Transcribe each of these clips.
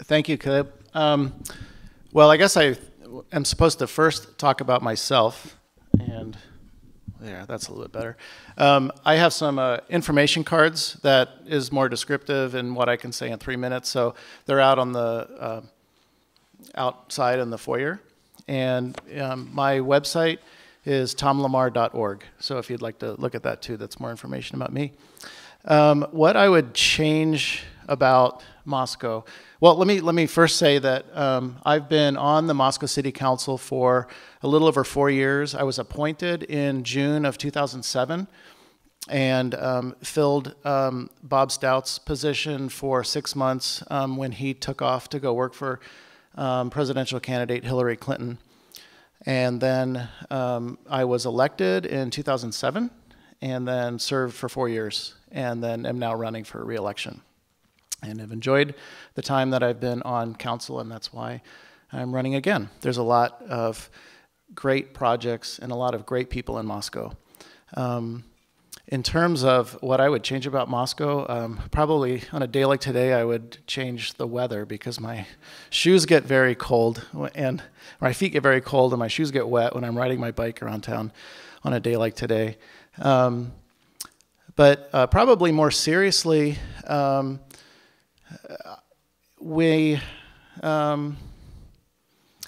Thank you, Caleb. Well, I guess I am supposed to first talk about myself, and yeah, that's a little bit better. I have some information cards that is more descriptive in what I can say in 3 minutes. So they're out on the outside in the foyer, and my website is tomlamar.org. So if you'd like to look at that too, that's more information about me. What I would change about Moscow. Well, let me first say that I've been on the Moscow City Council for a little over 4 years. I was appointed in June of 2007 and filled Bob Stout's position for 6 months when he took off to go work for presidential candidate Hillary Clinton. And then I was elected in 2007 and then served for 4 years and then am now running for re-election. And have enjoyed the time that I've been on council, and that's why I'm running again. There's a lot of great projects and a lot of great people in Moscow. In terms of what I would change about Moscow, probably on a day like today, I would change the weather because my shoes get very cold, and my feet get very cold, and my shoes get wet when I'm riding my bike around town on a day like today. But probably more seriously,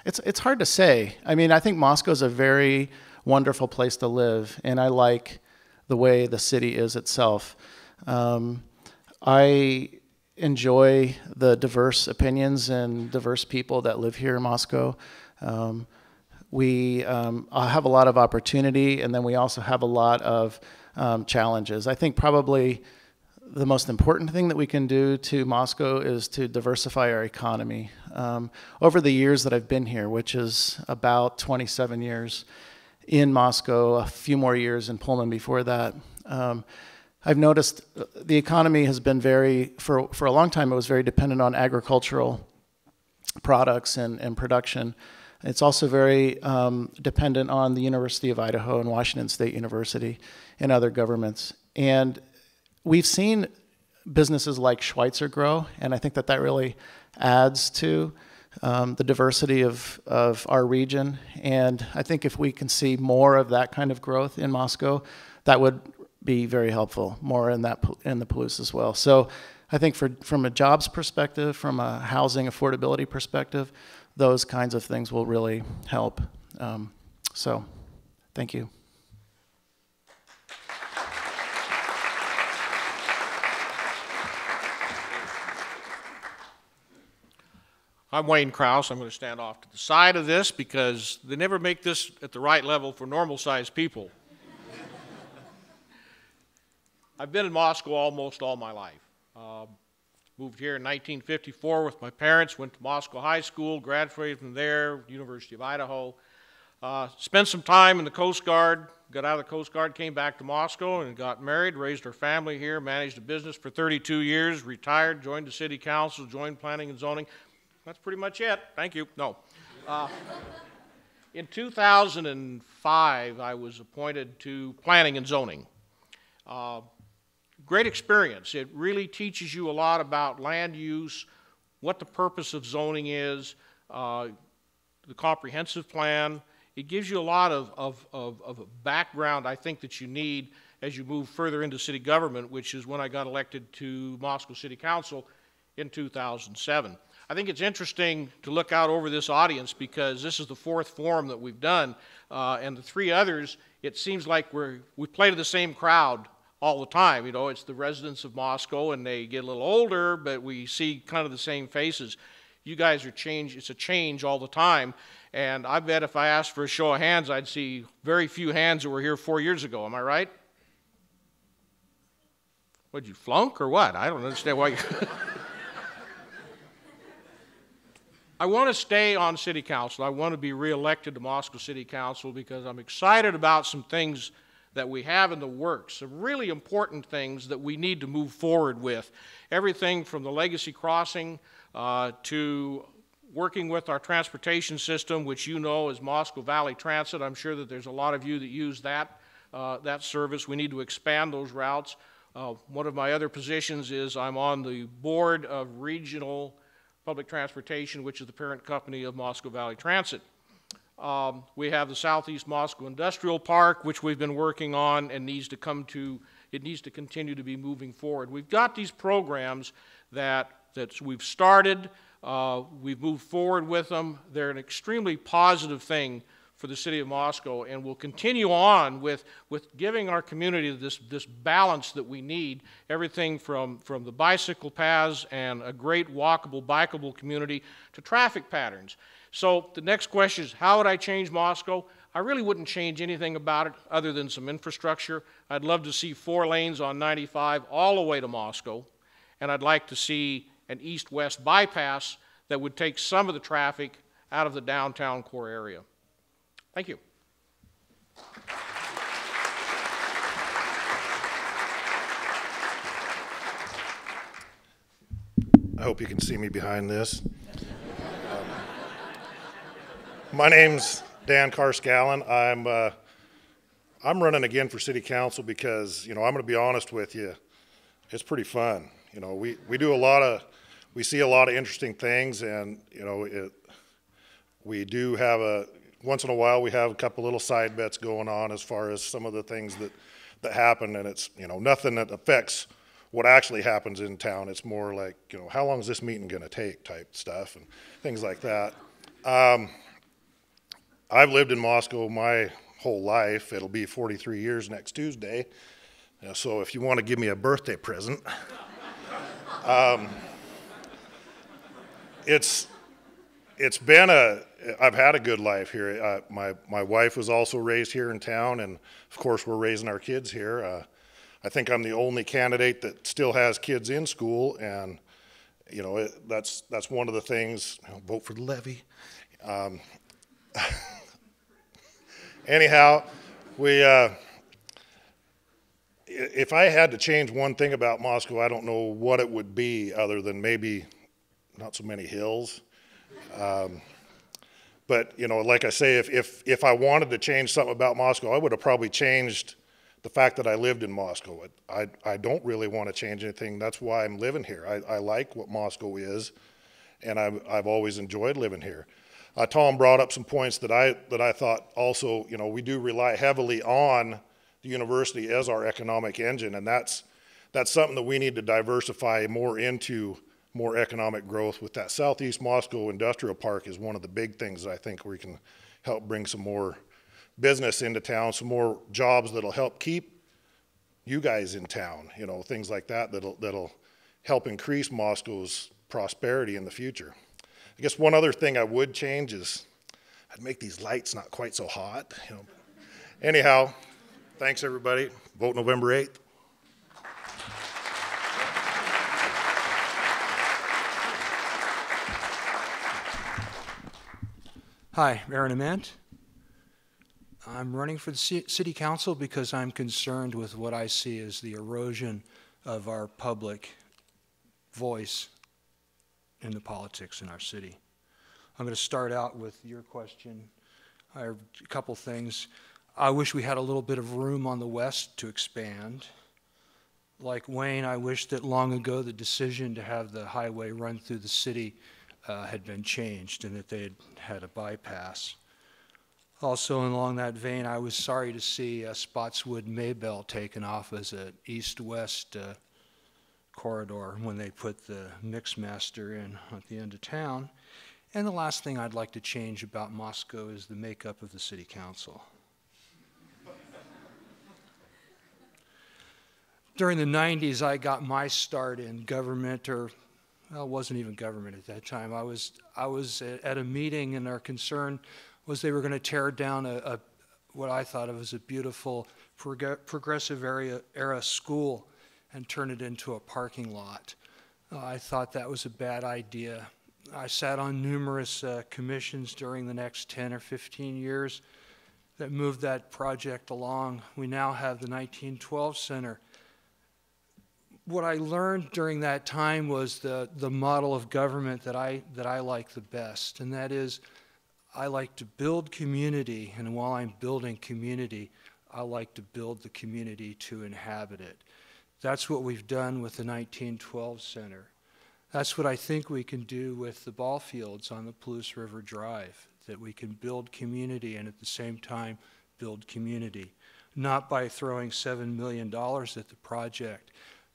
it's hard to say. I mean, I think Moscow is a very wonderful place to live, and I like the way the city is itself. I enjoy the diverse opinions and diverse people that live here in Moscow. We have a lot of opportunity, and then we also have a lot of challenges. I think probably the most important thing that we can do to Moscow is to diversify our economy. Over the years that I've been here, which is about 27 years in Moscow, a few more years in Pullman before that, I've noticed the economy has been for a long time, it was very dependent on agricultural products and production. It's also very dependent on the University of Idaho and Washington State University and other governments. And we've seen businesses like Schweitzer grow, and I think that really adds to the diversity of our region. And I think if we can see more of that kind of growth in Moscow, that would be very helpful, more in the Palouse as well. So I think from a jobs perspective, from a housing affordability perspective, those kinds of things will really help. So thank you. I'm Wayne Krauss. I'm going to stand off to the side of this because they never make this at the right level for normal-sized people. I've been in Moscow almost all my life. Moved here in 1954 with my parents, went to Moscow High School, graduated from there, University of Idaho. Spent some time in the Coast Guard, got out of the Coast Guard, came back to Moscow and got married, raised our family here, managed a business for 32 years, retired, joined the city council, joined planning and zoning. That's pretty much it. Thank you. No. In 2005, I was appointed to planning and zoning. Great experience. It really teaches you a lot about land use, what the purpose of zoning is, the comprehensive plan. It gives you a lot of a background, I think, that you need as you move further into city government, which is when I got elected to Moscow City Council in 2007. I think it's interesting to look out over this audience because this is the 4th forum that we've done, and the 3 others, it seems like we play to the same crowd all the time. You know, it's the residents of Moscow, and they get a little older, but we see kind of the same faces. You guys are changed. It's a change all the time, and I bet if I asked for a show of hands, I'd see very few hands that were here 4 years ago. Am I right? What'd you flunk or what? I don't understand why you... I want to stay on City Council. I want to be reelected to Moscow City Council because I'm excited about some things that we have in the works, some really important things that we need to move forward with. Everything from the legacy crossing to working with our transportation system, which you know is Moscow Valley Transit. I'm sure that there's a lot of you that use that service. We need to expand those routes. One of my other positions is I'm on the board of regional Public Transportation, which is the parent company of Moscow Valley Transit. We have the Southeast Moscow Industrial Park, which we've been working on and needs to continue to be moving forward. We've got these programs that we've started, we've moved forward with them. They're an extremely positive thing for the city of Moscow, and we'll continue on with giving our community this balance that we need, everything from the bicycle paths and a great walkable, bikeable community to traffic patterns. So the next question is, how would I change Moscow? I really wouldn't change anything about it other than some infrastructure. I'd love to see 4 lanes on 95 all the way to Moscow, and I'd like to see an east-west bypass that would take some of the traffic out of the downtown core area. Thank you. I hope you can see me behind this. My name's Dan Carscallen. I'm running again for city council because, I'm going to be honest with you, it's pretty fun. We see a lot of interesting things, and we do have once in a while we have a couple little side bets going on as far as some of the things that happen, and it's nothing that affects what actually happens in town. It's more like how long is this meeting going to take type stuff and things like that. I've lived in Moscow my whole life. It'll be 43 years next Tuesday. So if you want to give me a birthday present, I've had a good life here. My wife was also raised here in town, and of course we're raising our kids here. I think I'm the only candidate that still has kids in school, and that's one of the things. Vote for the levy. Anyhow, if I had to change one thing about Moscow, I don't know what it would be other than maybe not so many hills. But like I say, if I wanted to change something about Moscow, I would have probably changed the fact that I lived in Moscow. I don't really want to change anything. That's why I'm living here. I like what Moscow is, and I've always enjoyed living here. Tom brought up some points that I thought also, we do rely heavily on the university as our economic engine, and that's something that we need to diversify more into more economic growth. With that Southeast Moscow Industrial Park is one of the big things that I think we can help bring some more business into town, some more jobs that'll help keep you guys in town, things like that that'll help increase Moscow's prosperity in the future. I guess one other thing I would change is I'd make these lights not quite so hot. Anyhow, thanks everybody. Vote November 8th. Hi, Aaron Amant. I'm running for the city council because I'm concerned with what I see as the erosion of our public voice in the politics in our city. I'm going to start out with your question. I have a couple things. I wish we had a little bit of room on the west to expand. Like Wayne, I wish that long ago the decision to have the highway run through the city had been changed and that they had a bypass. Also along that vein, I was sorry to see Spotswood Maybell taken off as an east-west corridor when they put the Mixmaster in at the end of town. And the last thing I'd like to change about Moscow is the makeup of the city council. During the 90s, I got my start in government, or well, it wasn't even government at that time. I was at a meeting, and our concern was they were going to tear down what I thought of as a beautiful progressive era school and turn it into a parking lot. I thought that was a bad idea. I sat on numerous commissions during the next 10 or 15 years that moved that project along. We now have the 1912 Center. What I learned during that time was the model of government that I like the best, and that is I like to build community, and while I'm building community, I like to build the community to inhabit it. That's what we've done with the 1912 Center. That's what I think we can do with the ball fields on the Palouse River Drive, that we can build community and at the same time build community. Not by throwing $7 million at the project,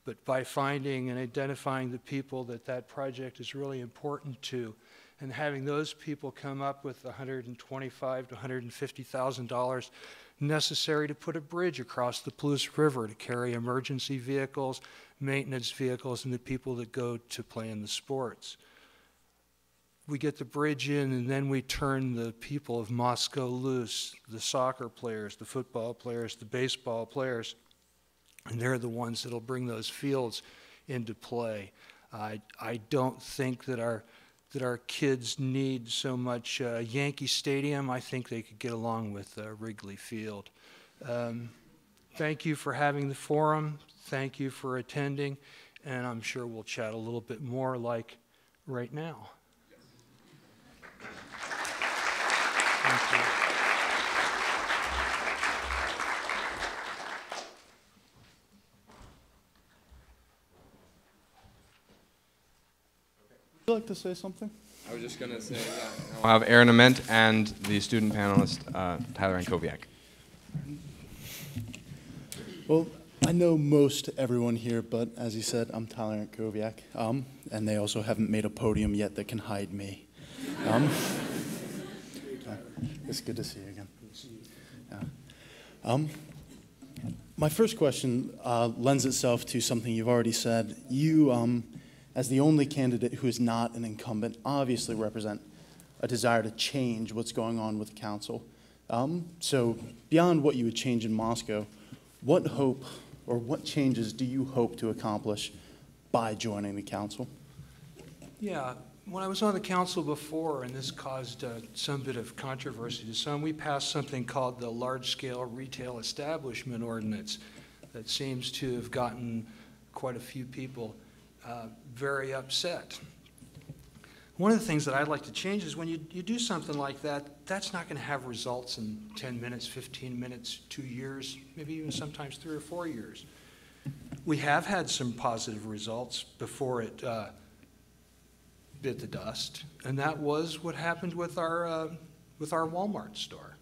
but by finding and identifying the people that that project is really important to, and having those people come up with $125,000 to $150,000 necessary to put a bridge across the Palouse River to carry emergency vehicles, maintenance vehicles, and the people that go to play in the sports. We get the bridge in, and then we turn the people of Moscow loose, the soccer players, the football players, the baseball players, and they're the ones that'll bring those fields into play. I don't think that our kids need so much Yankee Stadium. I think they could get along with Wrigley Field. Thank you for having the forum. Thank you for attending, and I'm sure we'll chat a little bit more like right now. Thank you. Would you like to say something? I was just going to say, we'll have Aaron Amant and the student panelist, Tyler Ankoviak. Well, I know most everyone here, but as you said, I'm Tyler Ankoviak, and they also haven't made a podium yet that can hide me. It's good to see you again. My first question lends itself to something you've already said. You, as the only candidate who is not an incumbent, obviously represent a desire to change what's going on with the council. So beyond what you would change in Moscow, what hope or what changes do you hope to accomplish by joining the council? Yeah, when I was on the council before, and this caused some bit of controversy to some, we passed something called the Large-Scale Retail Establishment Ordinance that seems to have gotten quite a few people very upset. One of the things that I'd like to change is when you do something like that, that's not going to have results in 10 minutes, 15 minutes, 2 years, maybe even sometimes 3 or 4 years. We have had some positive results before it bit the dust, and that was what happened with our Walmart store.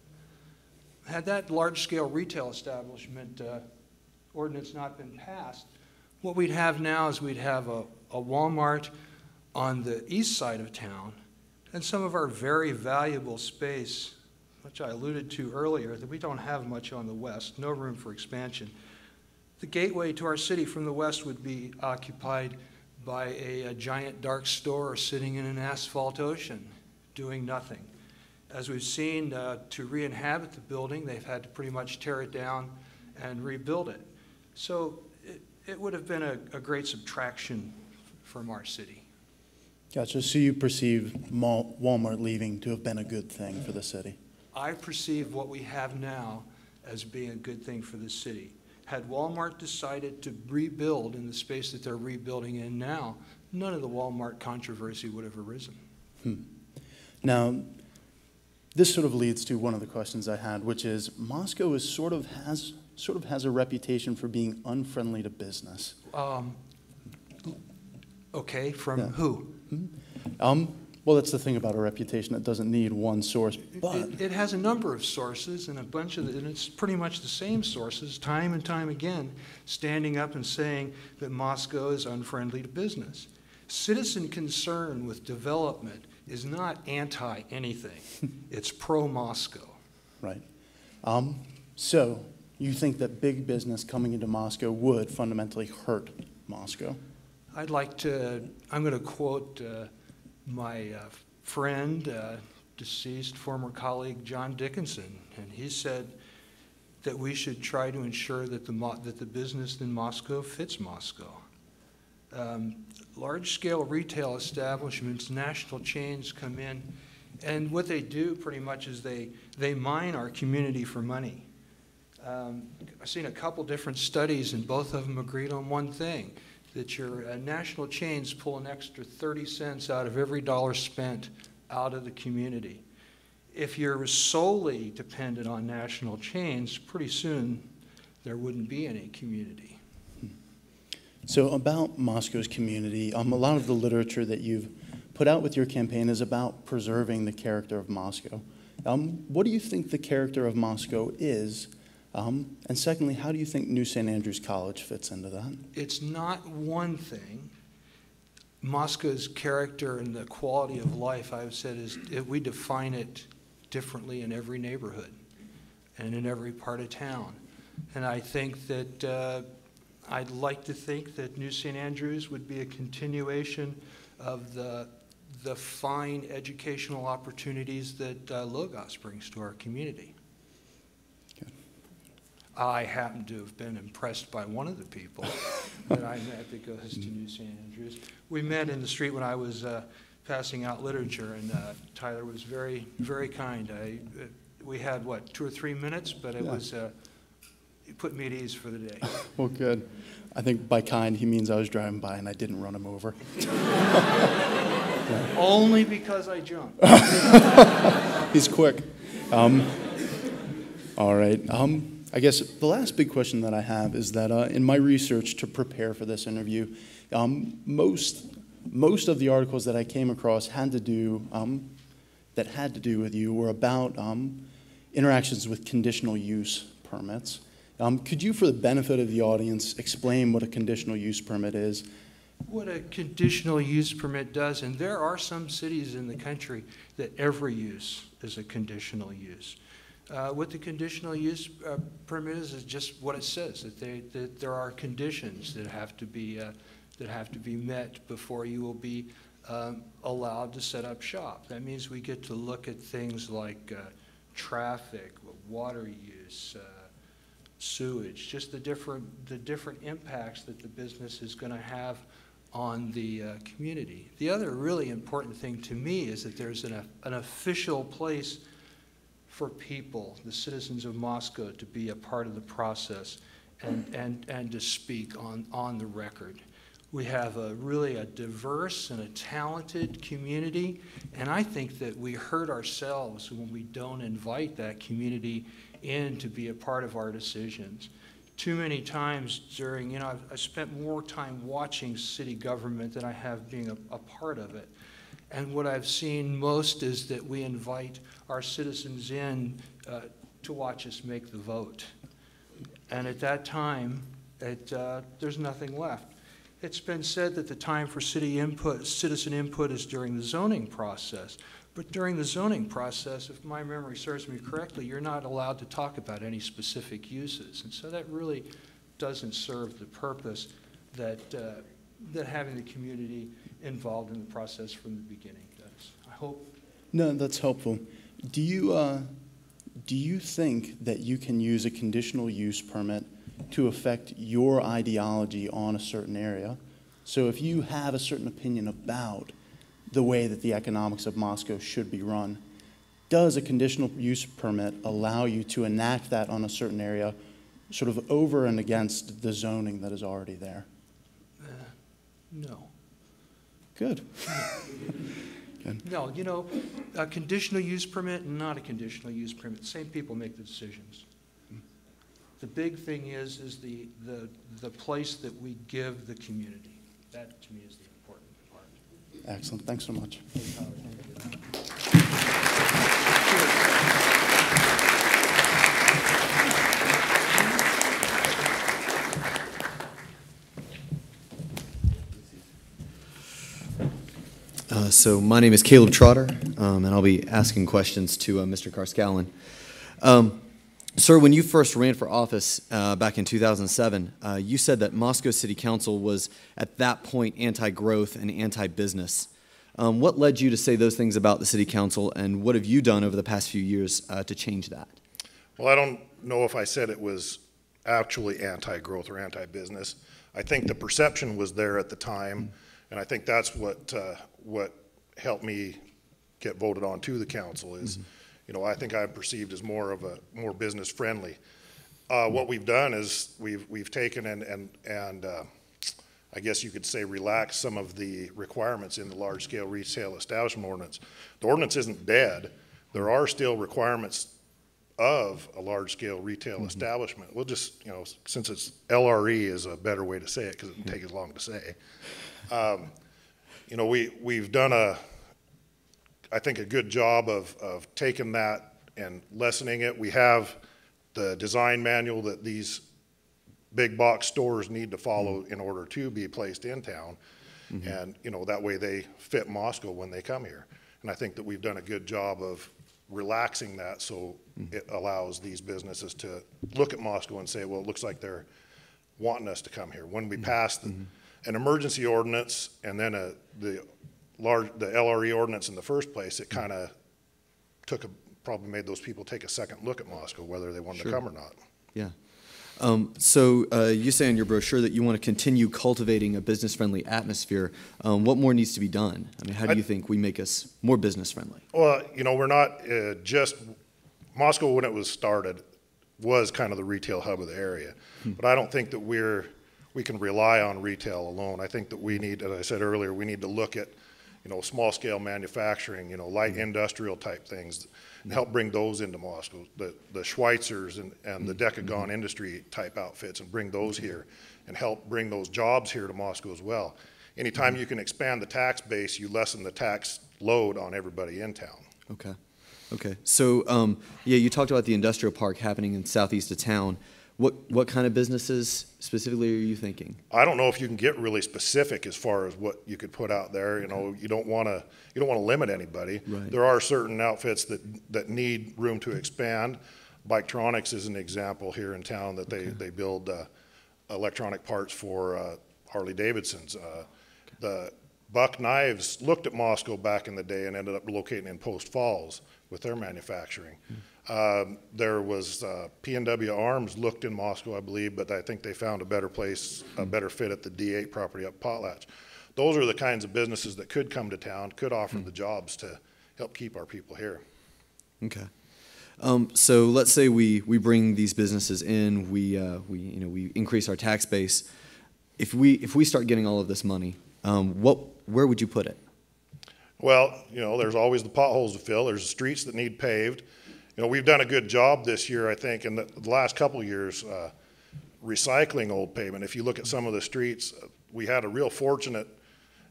Had that large-scale retail establishment ordinance not been passed, what we'd have now is we'd have a Walmart on the east side of town, and some of our very valuable space, which I alluded to earlier, that we don't have much on the west, no room for expansion. The gateway to our city from the west would be occupied by a giant dark store sitting in an asphalt ocean, doing nothing. As we've seen, to re-inhabit the building, they've had to pretty much tear it down and rebuild it. So it would have been a great subtraction from our city. Gotcha. So you perceive Walmart leaving to have been a good thing for the city? I perceive what we have now as being a good thing for the city. Had Walmart decided to rebuild in the space that they're rebuilding in now, none of the Walmart controversy would have arisen. Now, this sort of leads to one of the questions I had, which is Moscow is sort of has a reputation for being unfriendly to business. Okay, from who? Well, that's the thing about a reputation. It doesn't need one source, but it has a number of sources, and and it's pretty much the same sources, time and time again, standing up and saying that Moscow is unfriendly to business. Citizen concern with development is not anti-anything. It's pro-Moscow. Right. So you think that big business coming into Moscow would fundamentally hurt Moscow? I'm going to quote my friend, deceased former colleague John Dickinson, and he said that we should try to ensure that the business in Moscow fits Moscow. Large-scale retail establishments, national chains come in, and what they do pretty much is they mine our community for money. I've seen a couple different studies, and both of them agreed on one thing, that your national chains pull an extra 30 cents out of every dollar spent out of the community. If you're solely dependent on national chains, pretty soon there wouldn't be any community. So about Moscow's community, a lot of the literature that you've put out with your campaign is about preserving the character of Moscow. What do you think the character of Moscow is? And secondly, how do you think New St. Andrews College fits into that? It's not one thing. Moscow's character and the quality of life, I've said, is we define it differently in every neighborhood and in every part of town. And I think that I'd like to think that New St. Andrews would be a continuation of the fine educational opportunities that Logos brings to our community. Good. I happen to have been impressed by one of the people that I met that goes to New St. Andrews. We met in the street when I was passing out literature, and Tyler was very, very kind. We had, what, 2 or 3 minutes, but it was, it put me at ease for the day. Well, good. I think by kind, he means I was driving by and I didn't run him over. Only because I jumped. He's quick. All right. I guess the last big question that I have is that in my research to prepare for this interview, most of the articles that I came across had to do with you were about interactions with conditional use permits. Could you, for the benefit of the audience, explain what a conditional use permit is? What a conditional use permit does, and there are some cities in the country that every use is a conditional use. What the conditional use permit is just what it says, that there are conditions that have to be met before you will be allowed to set up shop. That means we get to look at things like traffic, water use, sewage, just the different impacts that the business is going to have on the community. The other really important thing to me is that there's an official place for people, the citizens of Moscow, to be a part of the process and to speak on the record. We have really a diverse and a talented community, and I think that we hurt ourselves when we don't invite that community in to be a part of our decisions. Too many times during, I've spent more time watching city government than I have being a part of it. And what I've seen most is that we invite our citizens in to watch us make the vote. And at that time, there's nothing left. It's been said that the time for citizen input is during the zoning process. But during the zoning process, if my memory serves me correctly, you're not allowed to talk about any specific uses. And so that really doesn't serve the purpose that having the community involved in the process from the beginning does. I hope. No, that's helpful. Do you think that you can use a conditional use permit to affect your ideology on a certain area? So if you have a certain opinion about the way that the economics of Moscow should be run, does a conditional use permit allow you to enact that on a certain area sort of over and against the zoning that is already there? No. Good. Good. No, a conditional use permit, not a conditional use permit. Same people make the decisions. The big thing is the place that we give the community. That, to me, is the important part. Excellent. Thanks so much. So my name is Caleb Trotter, and I'll be asking questions to Mr. Carscallen. Sir, when you first ran for office back in 2007, you said that Moscow City Council was at that point anti-growth and anti-business. What led you to say those things about the City Council, and what have you done over the past few years to change that? Well, I don't know if I said it was actually anti-growth or anti-business. I think the perception was there at the time, and I think that's what helped me get voted on to the council is, I think I'm perceived as more business friendly. What we've done is we've taken and I guess you could say relaxed some of the requirements in the large scale retail establishment ordinance. The ordinance isn't dead. There are still requirements of a large-scale retail establishment. We'll just, since it's LRE is a better way to say it because it doesn't take as long to say. We've done I think a good job of taking that and lessening it. We have the design manual that these big box stores need to follow in order to be placed in town. And, that way they fit Moscow when they come here. And I think that we've done a good job of relaxing that so it allows these businesses to look at Moscow and say, well, it looks like they're wanting us to come here. When we passed an emergency ordinance and then the LRE ordinance in the first place, it kind of probably made those people take a second look at Moscow, whether they wanted to come or not. Yeah. So you say in your brochure that you want to continue cultivating a business-friendly atmosphere. What more needs to be done? I mean, how do you think we make us more business-friendly? Well, we're not just Moscow when it was started was kind of the retail hub of the area, but I don't think that we can rely on retail alone. I think that we need, as I said earlier, we need to look at small-scale manufacturing, light industrial type things, and help bring those into Moscow, the Schweitzers and the Decagon industry type outfits, and bring those here and help bring those jobs here to Moscow as well. Anytime you can expand the tax base, you lessen the tax load on everybody in town. Okay. Okay. So, yeah, you talked about the industrial park happening in southeast of town. What kind of businesses specifically are you thinking? I don't know if you can get really specific as far as what you could put out there. You don't want to limit anybody. Right. There are certain outfits that need room to expand. Biketronics is an example here in town that they build electronic parts for Harley Davidsons. The Buck Knives looked at Moscow back in the day and ended up locating in Post Falls with their manufacturing. There was P&W Arms looked in Moscow, I believe, but I think they found a better place, a better fit at the D8 property up Potlatch. Those are the kinds of businesses that could come to town, could offer the jobs to help keep our people here. Okay. So let's say we bring these businesses in, we increase our tax base. If we start getting all of this money, where would you put it? Well, there's always the potholes to fill. There's the streets that need paved. We've done a good job this year, I think, in the last couple of years, recycling old pavement. If you look at some of the streets, we had a real fortunate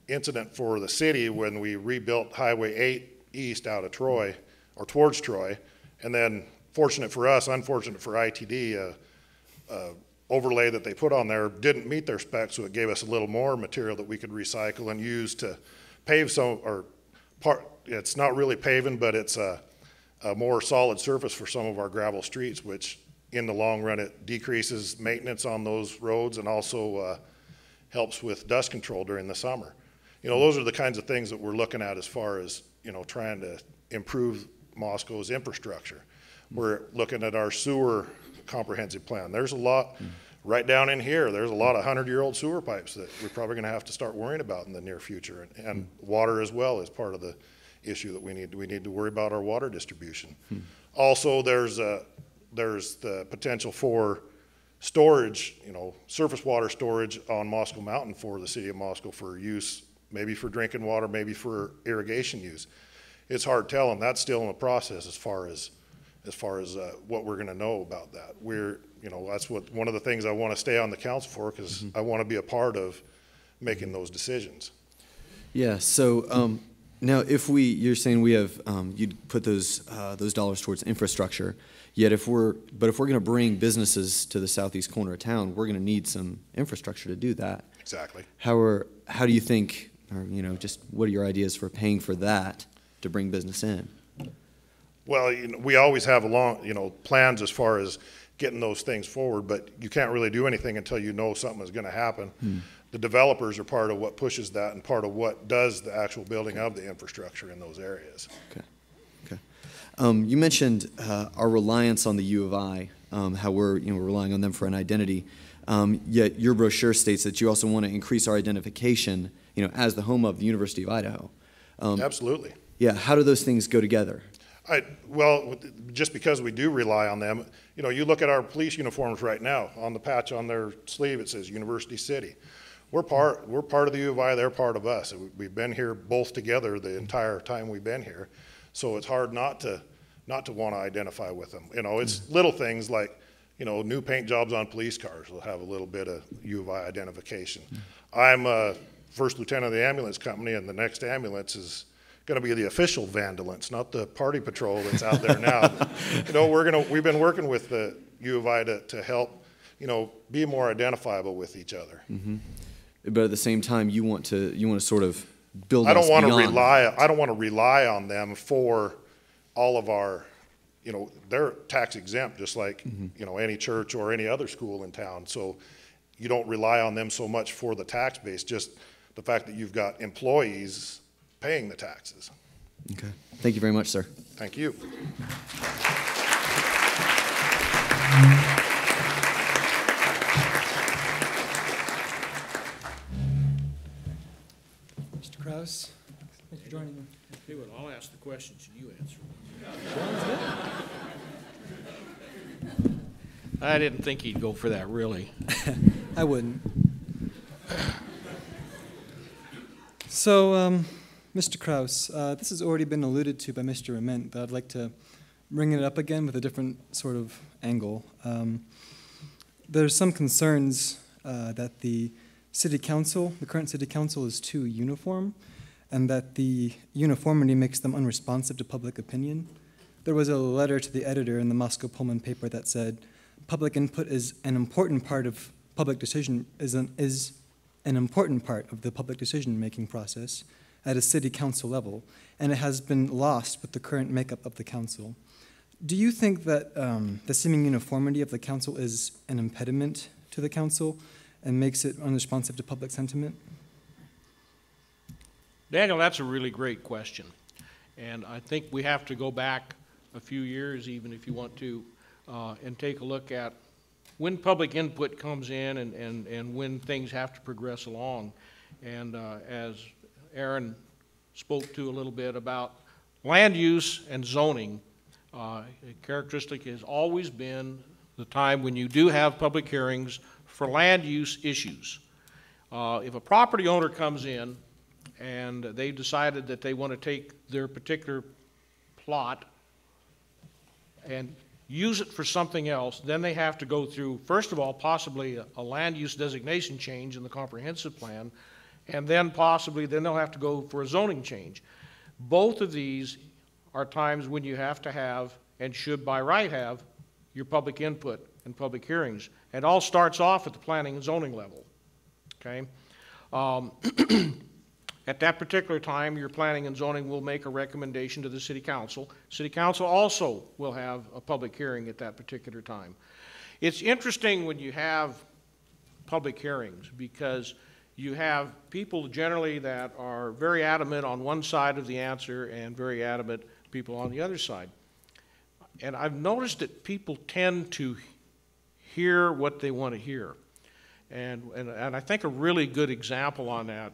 incident for the city when we rebuilt Highway 8 east out of Troy, or towards Troy, and then fortunate for us, unfortunate for ITD, overlay that they put on there didn't meet their specs, so it gave us a little more material that we could recycle and use to pave it's not really paving, but it's a more solid surface for some of our gravel streets, which in the long run it decreases maintenance on those roads and also helps with dust control during the summer. Those are the kinds of things that we're looking at as far as trying to improve Moscow's infrastructure. We're looking at our sewer comprehensive plan. There's a lot right down in here. There's a lot of 100-year-old sewer pipes that we're probably going to have to start worrying about in the near future, and water as well is part of the issue that we need to worry about our water distribution. Also, there's the potential for storage, surface water storage on Moscow Mountain for the city of Moscow for use, maybe for drinking water, maybe for irrigation use. It's hard telling. That's still in the process as far as what we're going to know about that. That's one of the things I want to stay on the council for, because I want to be a part of making those decisions. Yeah. So. Now, you're saying we have, you'd put those dollars towards infrastructure. Yet, if we're going to bring businesses to the southeast corner of town, we're going to need some infrastructure to do that. Exactly. How do you think, or just what are your ideas for paying for that to bring business in? Well, we always have plans as far as getting those things forward, but you can't really do anything until you know something is going to happen. The developers are part of what pushes that and part of what does the actual building of the infrastructure in those areas. Okay. You mentioned our reliance on the U of I, how we're relying on them for an identity. Yet your brochure states that you also want to increase our identification, as the home of the University of Idaho. Absolutely. Yeah. How do those things go together? Well, just because we do rely on them, you look at our police uniforms right now. On the patch on their sleeve it says University City. We're part of the U of I, they're part of us. We've been here both together the entire time we've been here. So it's hard not to not to want to identify with them. You know, it's little things like, you know, new paint jobs on police cars will have a little bit of U of I identification. I'm a first lieutenant of the ambulance company, and the next ambulance is going to be the official Vandalance, not the party patrol that's out there now. You know, we've been working with the U of I to help, you know, be more identifiable with each other. Mm-hmm. But at the same time, you want to sort of build. I don't want to rely on them for all of our, you know, they're tax exempt just like, you know, any church or any other school in town. So you don't rely on them so much for the tax base, just the fact that you've got employees paying the taxes. Okay. Thank you very much, sir. Thank you. Mr. Krauss, thanks for joining me. Okay, well, I'll ask the questions and you answer. I didn't think he'd go for that, really. I wouldn't. So, Mr. Krauss, this has already been alluded to by Mr. Amant, but I'd like to bring it up again with a different sort of angle. There's some concerns that the city council, the current city council, is too uniform, and that the uniformity makes them unresponsive to public opinion. There was a letter to the editor in the Moscow Pullman paper that said, public input is an important part of public decision, is an important part of the public decision-making process at a city council level, and it has been lost with the current makeup of the council. Do you think that the seeming uniformity of the council is an impediment to the council and makes it unresponsive to public sentiment? Daniel, that's a really great question. And I think we have to go back a few years, even if you want to, and take a look at when public input comes in and when things have to progress along. And as Aaron spoke to a little bit about land use and zoning, a characteristic has always been the time when you do have public hearings for land use issues. If a property owner comes in and they've decided that they want to take their particular plot and use it for something else, then they have to go through, first of all, possibly a land use designation change in the comprehensive plan, and then possibly then they'll have to go for a zoning change. Both of these are times when you have to have, and should by right have, your public input and public hearings. It all starts off at the planning and zoning level, okay? At that particular time, your planning and zoning will make a recommendation to the city council. City council also will have a public hearing at that particular time. It's interesting when you have public hearings because you have people generally that are very adamant on one side of the answer and very adamant people on the other side. And I've noticed that people tend to hear what they want to hear. And I think a really good example on that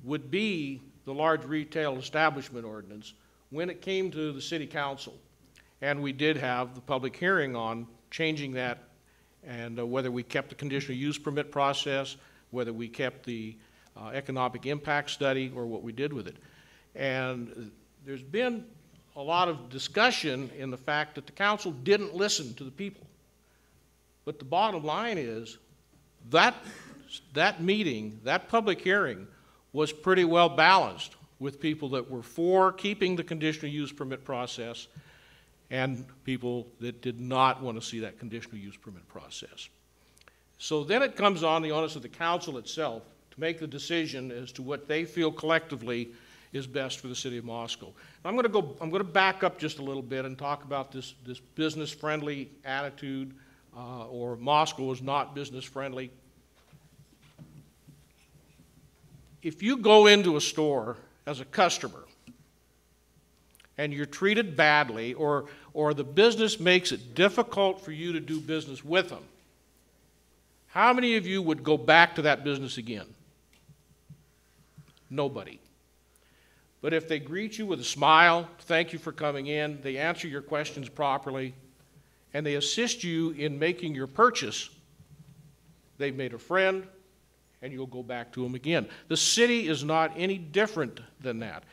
would be the large retail establishment ordinance when it came to the city council. And we did have the public hearing on changing that and whether we kept the conditional use permit process, whether we kept the economic impact study, or what we did with it. And there's been a lot of discussion in the fact that the council didn't listen to the people. But the bottom line is that meeting, that public hearing, was pretty well balanced with people that were for keeping the conditional use permit process and people that did not want to see that conditional use permit process. So then it comes on the onus of the council itself to make the decision as to what they feel collectively is best for the city of Moscow. I'm going to back up just a little bit and talk about this business-friendly attitude, or Moscow is not business-friendly. If you go into a store as a customer and you're treated badly, or the business makes it difficult for you to do business with them, how many of you would go back to that business again? Nobody. But if they greet you with a smile, thank you for coming in, they answer your questions properly, and they assist you in making your purchase, they've made a friend, and you'll go back to them again. The city is not any different than that.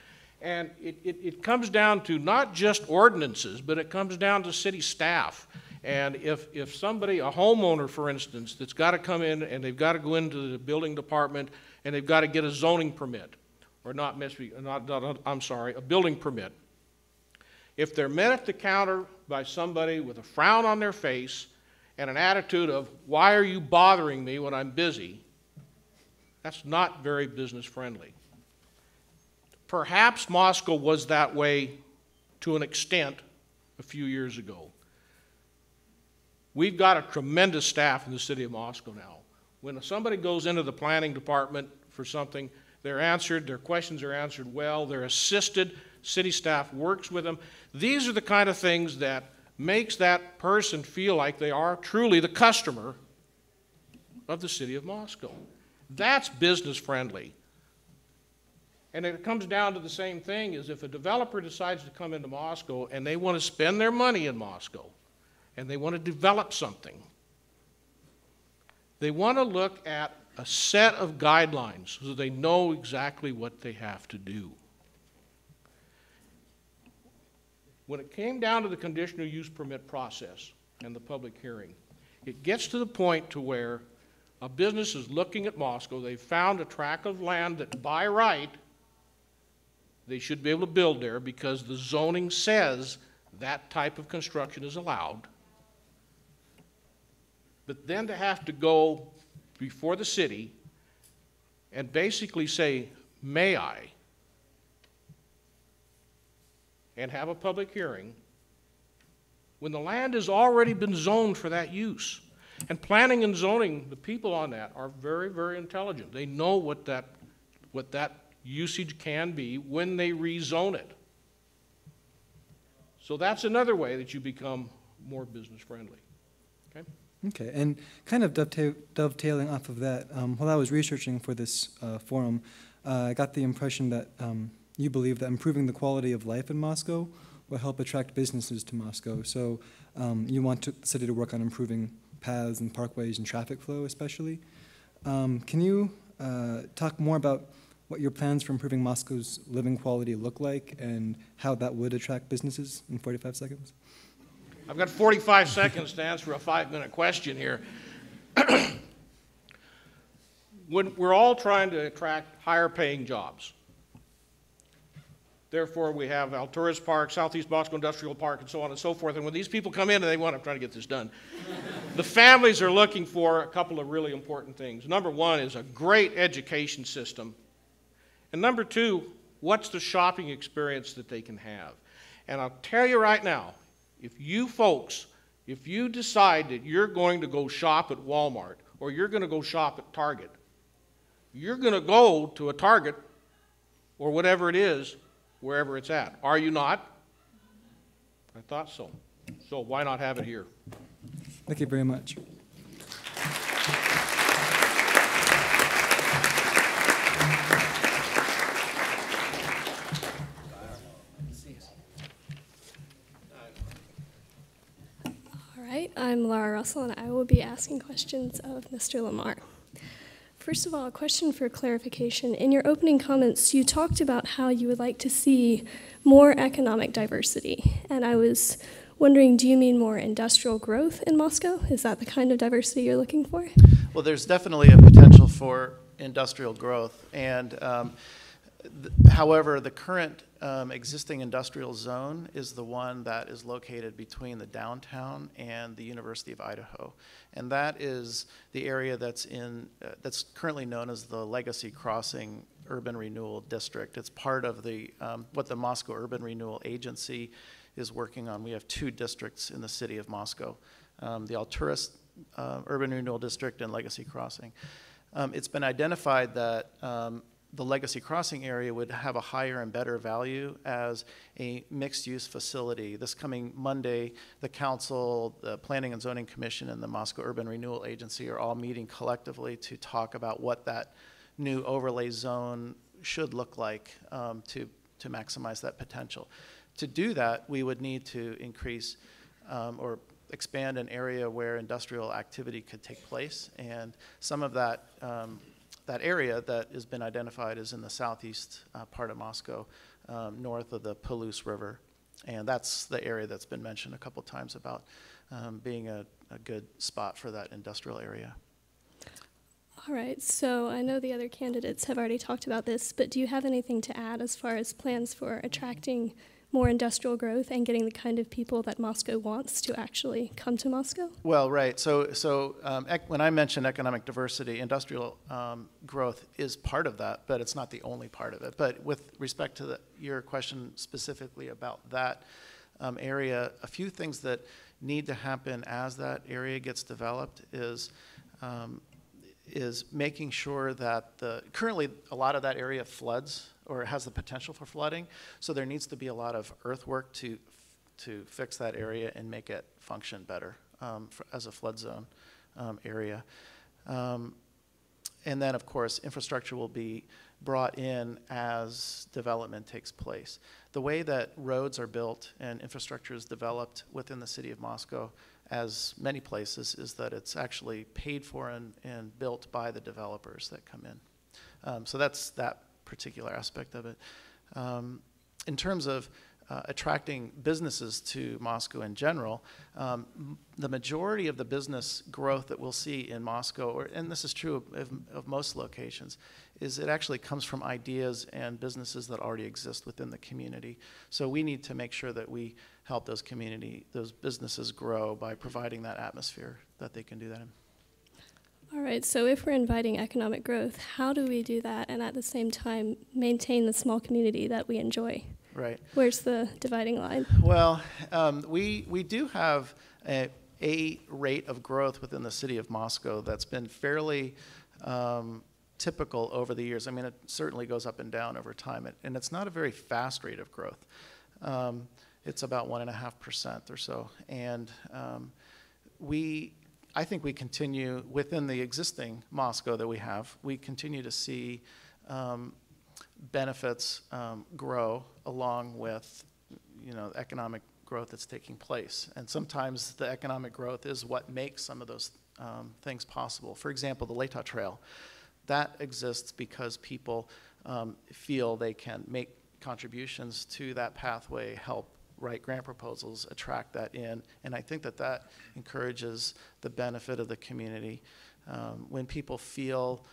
And it comes down to not just ordinances, but it comes down to city staff. And if somebody, a homeowner, for instance, that's got to come in and they've got to go into the building department and they've got to get a zoning permit, or a building permit. If they're met at the counter by somebody with a frown on their face and an attitude of, why are you bothering me when I'm busy, that's not very business friendly. Perhaps Moscow was that way to an extent a few years ago. We've got a tremendous staff in the city of Moscow now. When somebody goes into the planning department for something, they're answered, their questions are answered well, they're assisted, city staff works with them. These are the kind of things that makes that person feel like they are truly the customer of the city of Moscow. That's business friendly. And it comes down to the same thing as if a developer decides to come into Moscow and they want to spend their money in Moscow and they want to develop something. They want to look at a set of guidelines so they know exactly what they have to do. When it came down to the conditional use permit process and the public hearing, it gets to the point to where a business is looking at Moscow, they've found a tract of land that by right they should be able to build there because the zoning says that type of construction is allowed. But then to have to go before the city and basically say, may I, and have a public hearing when the land has already been zoned for that use. And planning and zoning, the people on that are very, very intelligent. They know what that usage can be when they rezone it. So that's another way that you become more business friendly. Okay? Okay, and kind of dovetailing off of that, while I was researching for this forum, I got the impression that you believe that improving the quality of life in Moscow will help attract businesses to Moscow. So you want the city to work on improving paths and parkways and traffic flow especially. Can you talk more about what your plans for improving Moscow's living quality look like and how that would attract businesses in 45 seconds? I've got 45 seconds to answer a 5-minute question here. When we're all trying to attract higher paying jobs. Therefore, we have Alturas Park, Southeast Moscow Industrial Park, and so on and so forth. And when these people come in and they want, I'm trying to get this done, the families are looking for a couple of really important things. Number one is a great education system. And number two, what's the shopping experience that they can have? And I'll tell you right now, if you folks, if you decide that you're going to go shop at Walmart or you're going to go shop at Target, you're going to go to a Target or whatever it is, wherever it's at. Are you not? I thought so. So why not have it here? Thank you very much. All right, I'm Laura Russell, and I will be asking questions of Mr. Lamar. First of all, a question for clarification. In your opening comments, you talked about how you would like to see more economic diversity. And I was wondering, do you mean more industrial growth in Moscow? Is that the kind of diversity you're looking for? Well, there's definitely a potential for industrial growth. And however, the current existing industrial zone is the one that is located between the downtown and the University of Idaho. And that is the area that's that's currently known as the Legacy Crossing Urban Renewal District. It's part of the what the Moscow Urban Renewal Agency is working on. We have 2 districts in the city of Moscow, the Alturas Urban Renewal District and Legacy Crossing. It's been identified that the Legacy Crossing area would have a higher and better value as a mixed-use facility. This coming Monday, the council, the Planning and Zoning Commission, and the Moscow Urban Renewal Agency are all meeting collectively to talk about what that new overlay zone should look like to maximize that potential. To do that, we would need to increase or expand an area where industrial activity could take place, and some of that that area that has been identified is in the southeast part of Moscow, north of the Palouse River. And that's the area that's been mentioned a couple times about being a good spot for that industrial area. All right, so I know the other candidates have already talked about this, but do you have anything to add as far as plans for attracting more industrial growth and getting the kind of people that Moscow wants to actually come to Moscow? Well, right. So when I mention economic diversity, industrial growth is part of that, but it's not the only part of it. But with respect to your question specifically about that area, a few things that need to happen as that area gets developed is making sure that currently a lot of that area floods or has the potential for flooding, so there needs to be a lot of earthwork to fix that area and make it function better as a flood zone area. And then, of course, infrastructure will be brought in as development takes place. The way that roads are built and infrastructure is developed within the city of Moscow, as many places, is that it's actually paid for and built by the developers that come in. So that's that particular aspect of it. In terms of attracting businesses to Moscow in general, the majority of the business growth that we'll see in Moscow, and this is true of most locations, is it actually comes from ideas and businesses that already exist within the community. So we need to make sure that we help those businesses grow by providing that atmosphere that they can do that in. All right, so if we're inviting economic growth, how do we do that and at the same time maintain the small community that we enjoy? Right. Where's the dividing line? Well, we do have a rate of growth within the city of Moscow that's been fairly typical over the years. I mean, it certainly goes up and down over time, and it's not a very fast rate of growth. It's about 1.5% or so, and I think we continue within the existing Moscow that we have. We continue to see benefits grow along with, economic growth that's taking place. And sometimes the economic growth is what makes some of those things possible. For example, the Leta Trail, that exists because people feel they can make contributions to that pathway, help write grant proposals, attract that in, and I think that encourages the benefit of the community. When people feel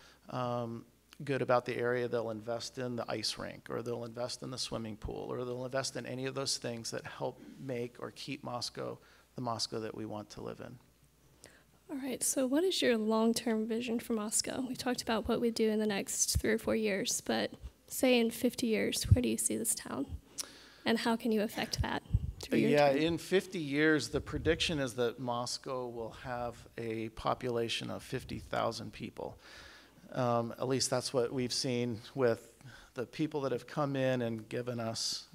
good about the area, they'll invest in the ice rink, or they'll invest in the swimming pool, or they'll invest in any of those things that help make or keep Moscow the Moscow that we want to live in. All right, so what is your long-term vision for Moscow? We talked about what we do in the next 3 or 4 years, but say in 50 years, where do you see this town? And how can you affect that through your term? In 50 years, the prediction is that Moscow will have a population of 50,000 people. At least that's what we've seen with the people that have come in and given us,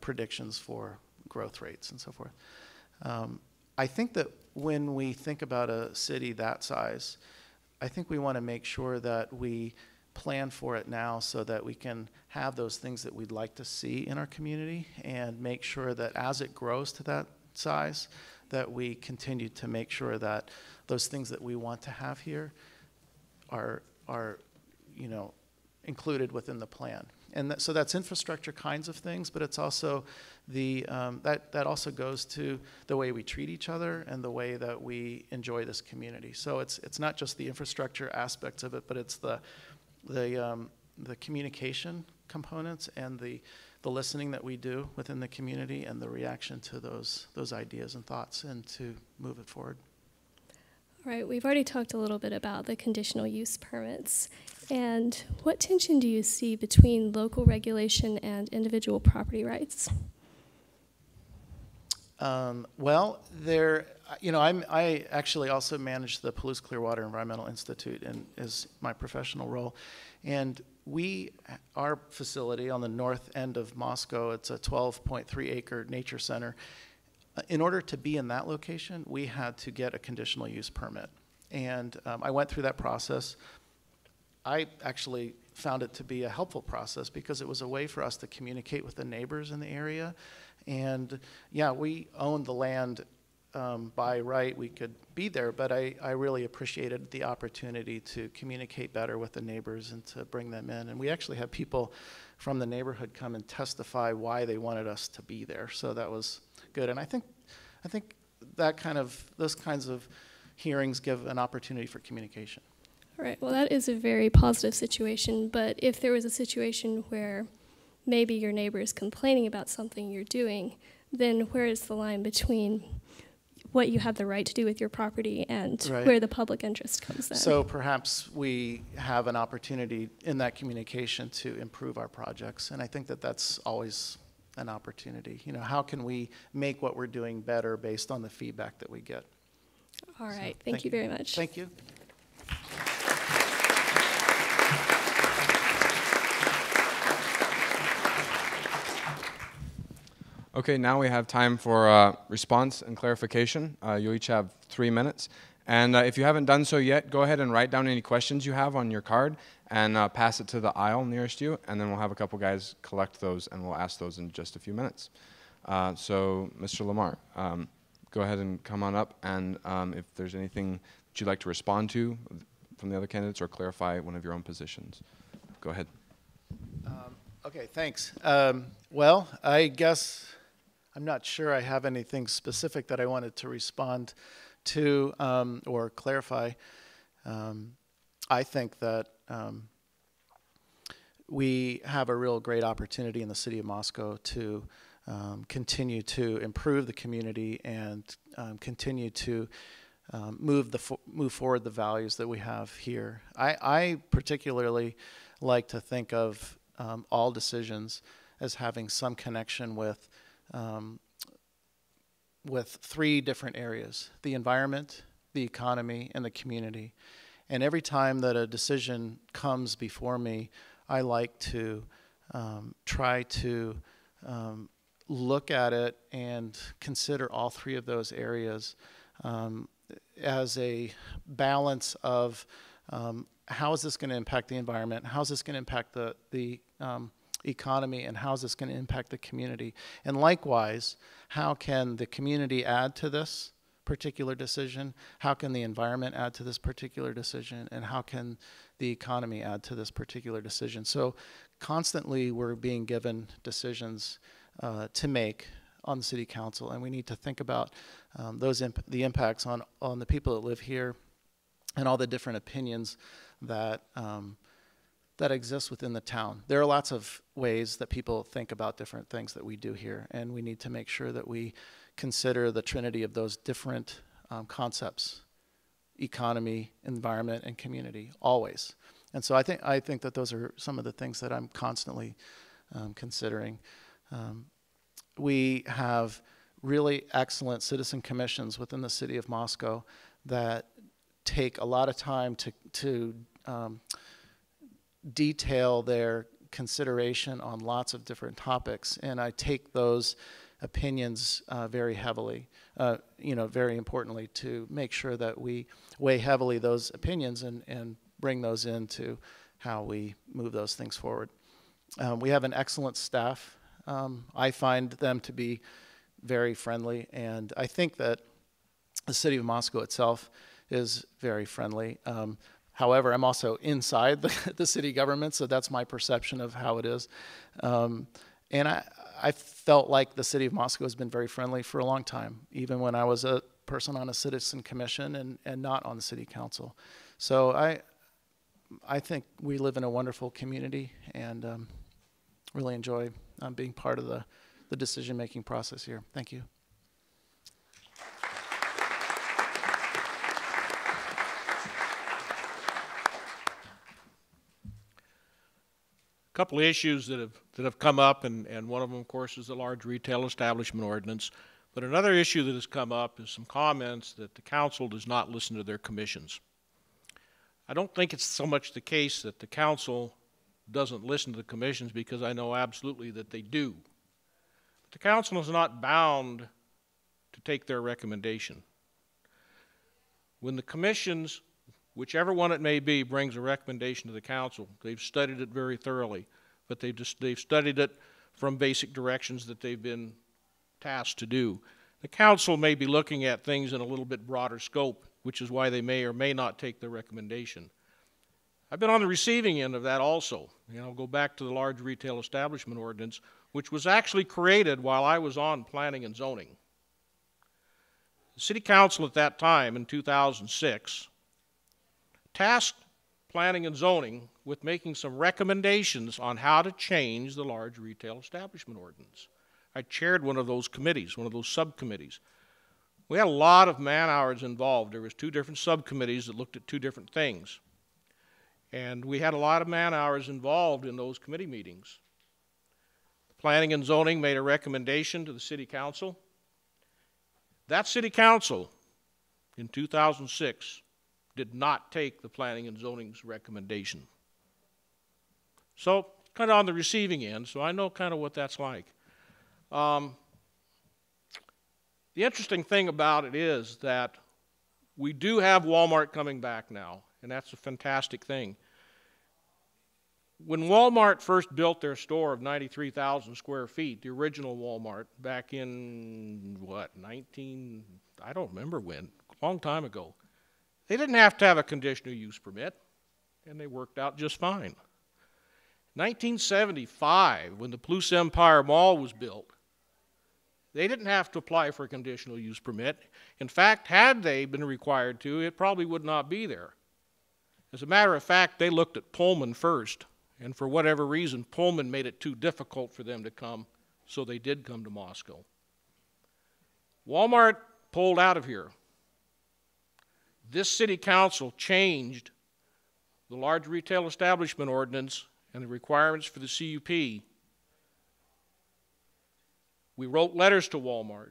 predictions for growth rates and so forth. I think that when we think about a city that size, I think we want to make sure that we plan for it now so that we can have those things that we'd like to see in our community, and make sure that as it grows to that size, that we continue to make sure that those things that we want to have here are included within the plan. And so that's infrastructure kinds of things, but it's also that also goes to the way we treat each other and the way that we enjoy this community. So it's not just the infrastructure aspects of it, but it's the communication components and the listening that we do within the community and the reaction to those ideas and thoughts, and to move it forward. All right, we've already talked a little bit about the conditional use permits. And what tension do you see between local regulation and individual property rights? Well, I actually also manage the Palouse Clearwater Environmental Institute as my professional role. And our facility on the north end of Moscow, it's a 12.3 acre nature center. In order to be in that location, we had to get a conditional use permit. And I went through that process. I actually found it to be a helpful process because it was a way for us to communicate with the neighbors in the area. And yeah, we own the land by right we could be there, but I really appreciated the opportunity to communicate better with the neighbors and to bring them in. And we actually had people from the neighborhood come and testify why they wanted us to be there. So that was good. And I think those kinds of hearings give an opportunity for communication. All right, well, that is a very positive situation, but if there was a situation where maybe your neighbor is complaining about something you're doing, then where is the line between what you have the right to do with your property and Right. where the public interest comes in? So perhaps we have an opportunity in that communication to improve our projects, and I think that that's always an opportunity. You know, how can we make what we're doing better based on the feedback that we get? All right, So, thank you very much. Thank you. Okay, now we have time for response and clarification. You each have 3 minutes. And if you haven't done so yet, go ahead and write down any questions you have on your card and pass it to the aisle nearest you, and then we'll have a couple guys collect those, and we'll ask those in just a few minutes. So, Mr. Lamar, go ahead and come on up, and if there's anything that you'd like to respond to from the other candidates or clarify one of your own positions, go ahead. Okay, thanks. Well, I guess I'm not sure I have anything specific that I wanted to respond to or clarify. I think that we have a real great opportunity in the city of Moscow to continue to improve the community and continue to move forward the values that we have here. I particularly like to think of all decisions as having some connection with 3 different areas: the environment, the economy, and the community. And every time that a decision comes before me, I like to try to look at it and consider all 3 of those areas as a balance of how is this going to impact the environment, how is this going to impact the economy, and how is this going to impact the community. And likewise, how can the community add to this particular decision, how can the environment add to this particular decision, and how can the economy add to this particular decision. So constantly we're being given decisions to make on the city council, and we need to think about the impacts on the people that live here and all the different opinions that that exist within the town. There are lots of ways that people think about different things that we do here, and we need to make sure that we consider the trinity of those different concepts: economy, environment, and community, always. And so I think that those are some of the things that I'm constantly considering. We have really excellent citizen commissions within the city of Moscow that take a lot of time to detail their consideration on lots of different topics, and I take those opinions very heavily, very importantly, to make sure that we weigh heavily those opinions and bring those into how we move those things forward. We have an excellent staff. I find them to be very friendly, and I think that the city of Moscow itself is very friendly. However, I'm also inside the city government, so that's my perception of how it is. And I felt like the city of Moscow has been very friendly for a long time, even when I was a person on a citizen commission and not on the city council. So I think we live in a wonderful community, and really enjoy being part of the decision-making process here. Thank you. A couple of issues that have come up, and one of them, of course, is the large retail establishment ordinance. But another issue that has come up is some comments that the council does not listen to their commissions. I don't think it's so much the case that the council doesn't listen to the commissions, because I know absolutely that they do. But the council is not bound to take their recommendation. When the commissions, whichever one it may be, brings a recommendation to the council, they've studied it very thoroughly, but they've studied it from basic directions that they've been tasked to do. The council may be looking at things in a little bit broader scope, which is why they may or may not take the recommendation. I've been on the receiving end of that also. Go back to the large retail establishment ordinance, which was actually created while I was on planning and zoning. The city council at that time, in 2006, tasked planning and zoning with making some recommendations on how to change the large retail establishment ordinance. I chaired one of those committees, one of those subcommittees. We had a lot of man hours involved. There was 2 different subcommittees that looked at 2 different things. And we had a lot of man hours involved in those committee meetings. Planning and zoning made a recommendation to the city council. That city council in 2006 did not take the planning and zoning's recommendation. So, kind of on the receiving end, so I know kind of what that's like. The interesting thing about it is that we do have Walmart coming back now, and that's a fantastic thing. When Walmart first built their store of 93,000 square feet, the original Walmart, back in, I don't remember when, a long time ago, they didn't have to have a conditional use permit, and they worked out just fine. 1975, when the Palouse Empire Mall was built, they didn't have to apply for a conditional use permit. In fact, had they been required to, it probably would not be there. As a matter of fact, they looked at Pullman first, and for whatever reason, Pullman made it too difficult for them to come, so they did come to Moscow. Walmart pulled out of here. This city council changed the large retail establishment ordinance and the requirements for the CUP. We wrote letters to Walmart.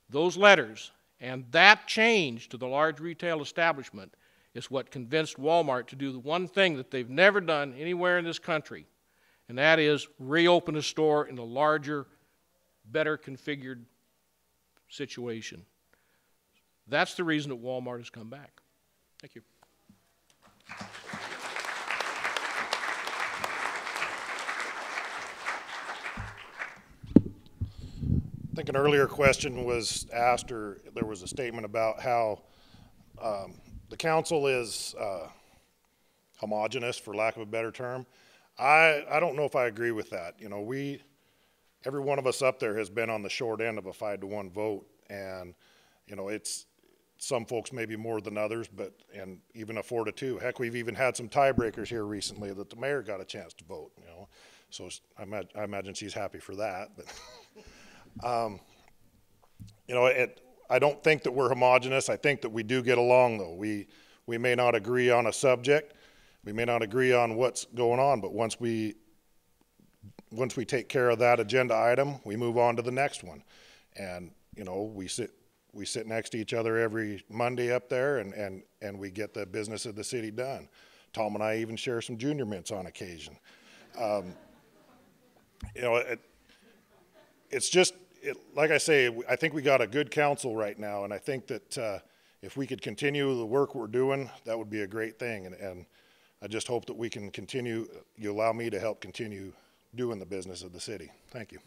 Those letters and that change to the large retail establishment is what convinced Walmart to do the one thing that they've never done anywhere in this country, and that is reopen a store in a larger, better configured situation. That's the reason that Walmart has come back. Thank you. I think an earlier question was asked, or there was a statement about how the council is homogenous, for lack of a better term. I don't know if I agree with that. Every one of us up there has been on the short end of a 5-to-1 vote, and it's some folks maybe more than others, and even a 4-to-2. Heck, we've even had some tiebreakers here recently that the mayor got a chance to vote. So I imagine she's happy for that. But I don't think that we're homogenous. I think that we do get along, though. We may not agree on a subject, we may not agree on what's going on, but once we take care of that agenda item, we move on to the next one. And we sit next to each other every Monday up there, and we get the business of the city done. Tom and I even share some junior mints on occasion. It's just, like I say, I think we got a good council right now, and I think that if we could continue the work we're doing, that would be a great thing. And I just hope that we can continue, you allow me to help continue doing the business of the city. Thank you.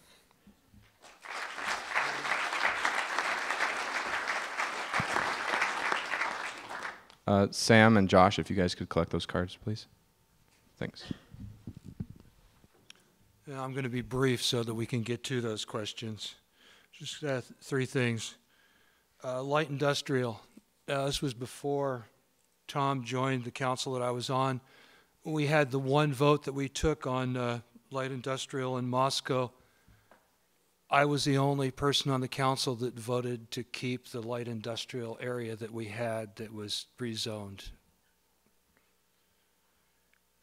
Sam and Josh, if you guys could collect those cards, please. Thanks. Yeah, I'm going to be brief so that we can get to those questions. Just 3 things. Light industrial. This was before Tom joined the council that I was on. We had the one vote that we took on light industrial in Moscow. I was the only person on the council that voted to keep the light industrial area that we had that was rezoned.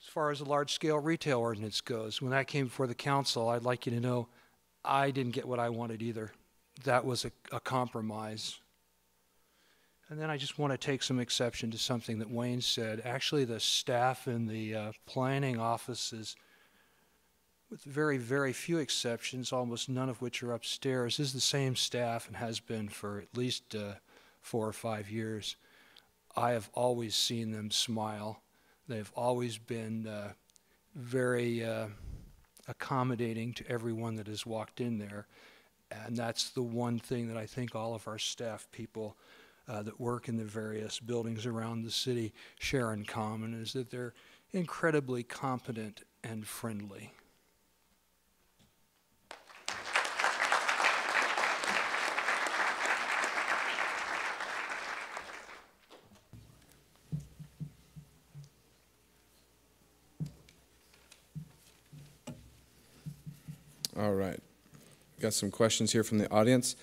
As far as the large-scale retail ordinance goes, when that came before the council, I'd like you to know I didn't get what I wanted either. That was a compromise. And then I just want to take some exception to something that Wayne said. Actually, the staff in the planning offices, with very, very few exceptions, almost none of which are upstairs, is the same staff and has been for at least 4 or 5 years. I have always seen them smile. They've always been very accommodating to everyone that has walked in there. And that's the one thing that I think all of our staff people that work in the various buildings around the city share in common, is that they're incredibly competent and friendly. All right. Got some questions here from the audience.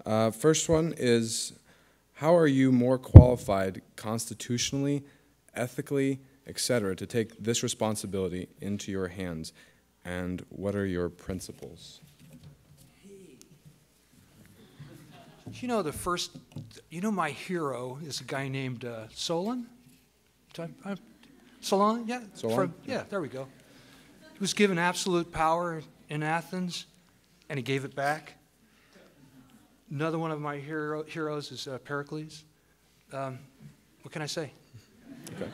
First one is, how are you more qualified constitutionally, ethically, etc., to take this responsibility into your hands? And what are your principles? You know, my hero is a guy named Solon. Solon, yeah. Solon? Yeah, there we go. He was given absolute power in Athens, and he gave it back. Another one of my heroes is Pericles. What can I say? Okay.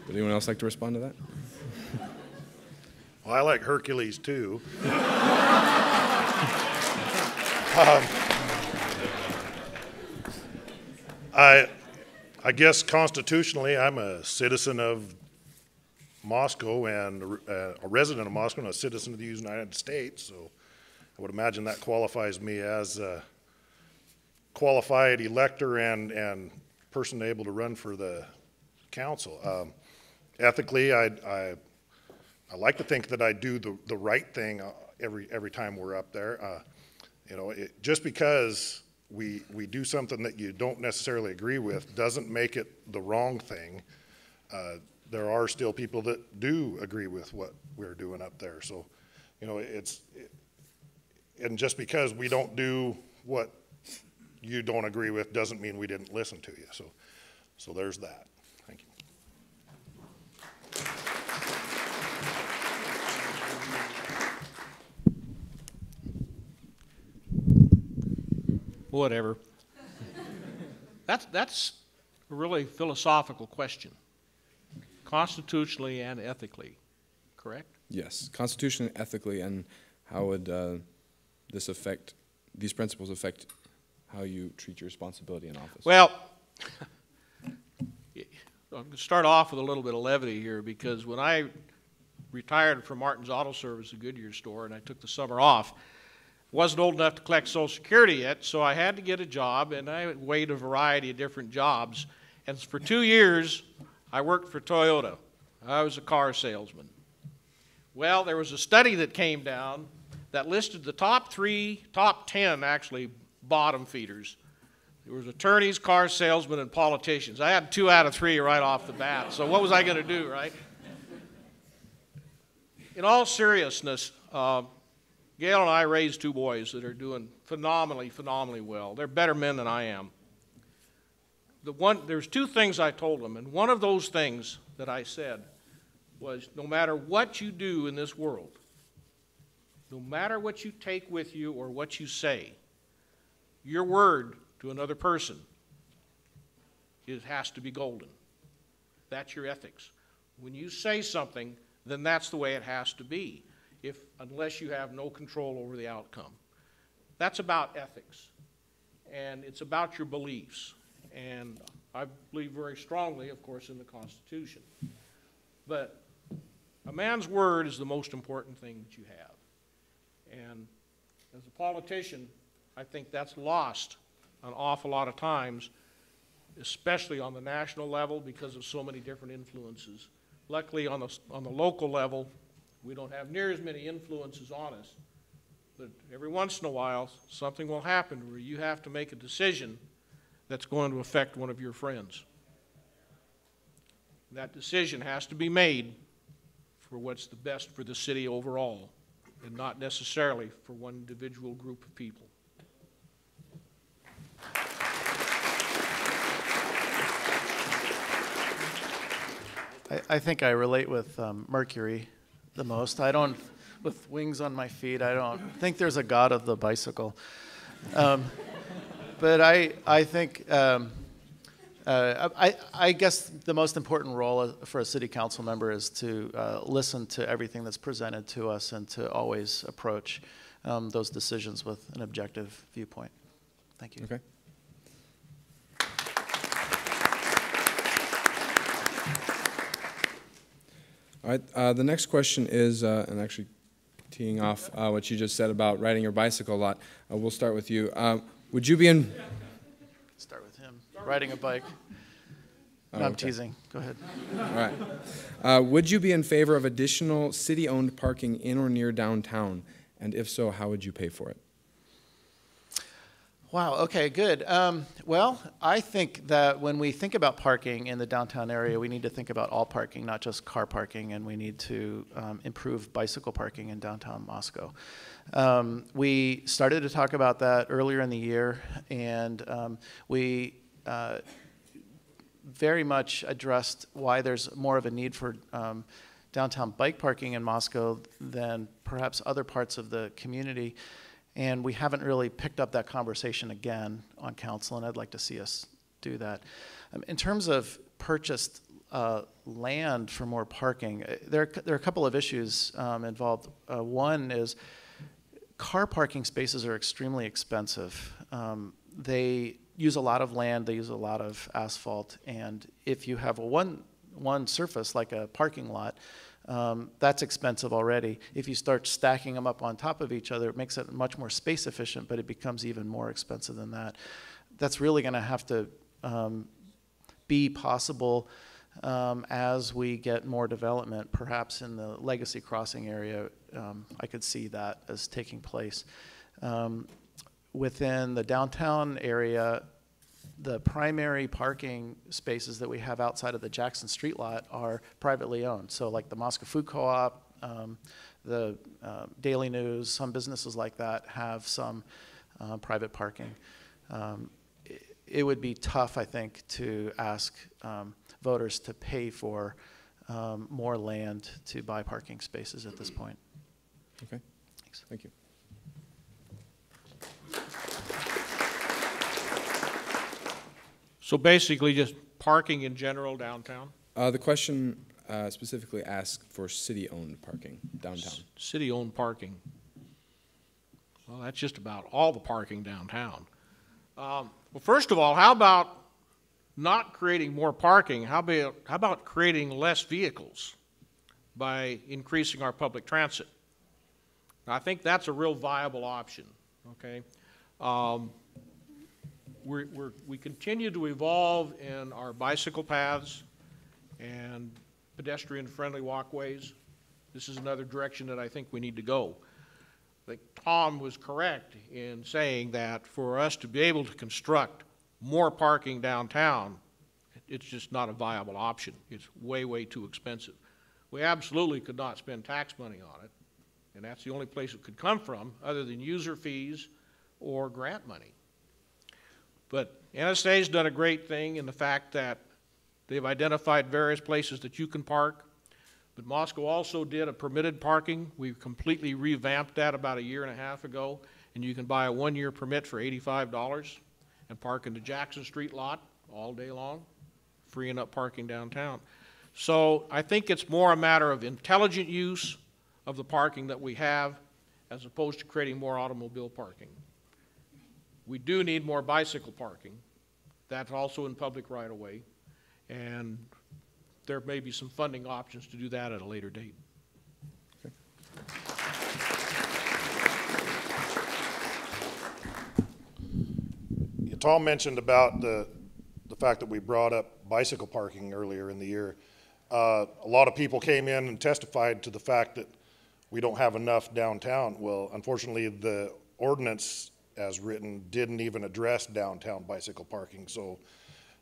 Would anyone else like to respond to that? Well, I like Hercules too. I guess constitutionally, I'm a citizen of Moscow and a resident of Moscow and a citizen of the United States, so I would imagine that qualifies me as a qualified elector and person able to run for the council. Ethically, I like to think that I do the right thing every time we're up there. You know, just because we do something that you don't necessarily agree with doesn't make it the wrong thing. There are still people that do agree with what we're doing up there. So, you know, and just because we don't do what you don't agree with doesn't mean we didn't listen to you. So there's that. Thank you. Whatever. That's a really philosophical question. Constitutionally and ethically, correct? Yes, constitutionally, ethically, and how would these principles affect how you treat your responsibility in office? Well, I'm going to start off with a little bit of levity here, because when I retired from Martin's Auto Service, a Goodyear store, and I took the summer off, wasn't old enough to collect Social Security yet, so I had to get a job, and I weighed a variety of different jobs. And for 2 years, I worked for Toyota. I was a car salesman. Well, there was a study that came down that listed the top 10 actually, bottom feeders. There was attorneys, car salesmen, and politicians. I had 2 out of 3 right off the bat, so what was I going to do, right? In all seriousness, Gail and I raised 2 boys that are doing phenomenally well. They're better men than I am. There's 2 things I told them, and one of those things that I said was, no matter what you do in this world, no matter what you take with you or what you say, your word to another person has to be golden. That's your ethics. When you say something, then that's the way it has to be, unless you have no control over the outcome. That's about ethics, and it's about your beliefs. And I believe very strongly, of course, in the Constitution. But a man's word is the most important thing that you have. And as a politician, I think that's lost an awful lot of times, especially on the national level, because of so many different influences. Luckily, on the local level, we don't have near as many influences on us. But every once in a while, something will happen where you have to make a decision that's going to affect one of your friends. That decision has to be made for what's the best for the city overall, and not necessarily for one individual group of people. I think I relate with Mercury the most. With wings on my feet, I don't think there's a god of the bicycle. But I think I guess the most important role for a city council member is to listen to everything that's presented to us and to always approach those decisions with an objective viewpoint. Thank you. Okay. All right, the next question is, and actually teeing off what you just said about riding your bicycle a lot, we'll start with you. Would you be in... Start with him, riding a bike. No, I'm teasing. Go ahead. All right. Would you be in favor of additional city-owned parking in or near downtown? And if so, how would you pay for it? Wow, okay, good. Well, I think that when we think about parking in the downtown area, we need to think about all parking, not just car parking, and we need to improve bicycle parking in downtown Moscow. We started to talk about that earlier in the year, and we very much addressed why there's more of a need for downtown bike parking in Moscow than perhaps other parts of the community. And we haven't really picked up that conversation again on council, and I'd like to see us do that. In terms of purchased land for more parking, there are a couple of issues involved. One is car parking spaces are extremely expensive. They use a lot of land, they use a lot of asphalt, and if you have one surface like a parking lot, that's expensive already. If you start stacking them up on top of each other, it makes it much more space efficient, but it becomes even more expensive than that. That's really going to have to be possible as we get more development. Perhaps in the Legacy Crossing area, I could see that as taking place. Within the downtown area, the primary parking spaces that we have outside of the Jackson Street lot are privately owned. So like the Moscow Food Co-op, the Daily News, some businesses like that have some private parking. It would be tough, I think, to ask voters to pay for more land to buy parking spaces at this point. Okay, thanks. Thank you. So basically just parking in general downtown? The question specifically asked for city-owned parking downtown. City-owned parking. Well, that's just about all the parking downtown. Well, first of all, how about not creating more parking? How about creating less vehicles by increasing our public transit? I think that's a real viable option, okay? We continue to evolve in our bicycle paths and pedestrian-friendly walkways. This is another direction that I think we need to go. I think Tom was correct in saying that for us to be able to construct more parking downtown, it's just not a viable option. It's way, way too expensive. We absolutely could not spend tax money on it, and that's the only place it could come from other than user fees or grant money. But NSA's done a great thing in the fact that they've identified various places that you can park. But Moscow also did a permitted parking. We've completely revamped that about 1.5 years ago, and you can buy a 1-year permit for $85 and park in the Jackson Street lot all day long, freeing up parking downtown. So I think it's more a matter of intelligent use of the parking that we have as opposed to creating more automobile parking. We do need more bicycle parking. That's also in public right-of-way, and there may be some funding options to do that at a later date. Okay. Tom mentioned about the fact that we brought up bicycle parking earlier in the year. A lot of people came in and testified to the fact that we don't have enough downtown. Well, unfortunately, the ordinance as written didn't even address downtown bicycle parking. So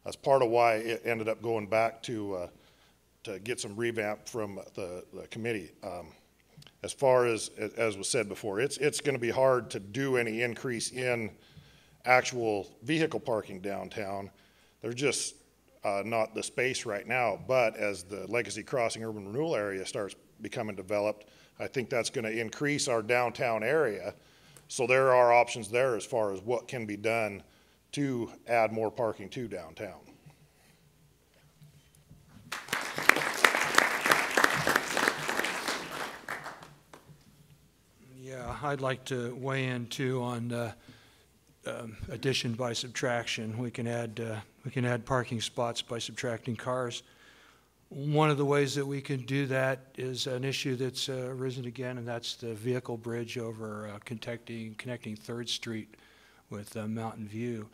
that's part of why it ended up going back to get some revamp from the committee. As far as was said before, it's going to be hard to do any increase in actual vehicle parking downtown. There's just not the space right now, but as the Legacy Crossing urban renewal area starts becoming developed, I think that's going to increase our downtown area. So there are options there as far as what can be done to add more parking to downtown. I'd like to weigh in too on addition by subtraction. We can add parking spots by subtracting cars. One of the ways that we can do that is an issue that's arisen again, and that's the vehicle bridge over connecting 3rd Street with Mountain View.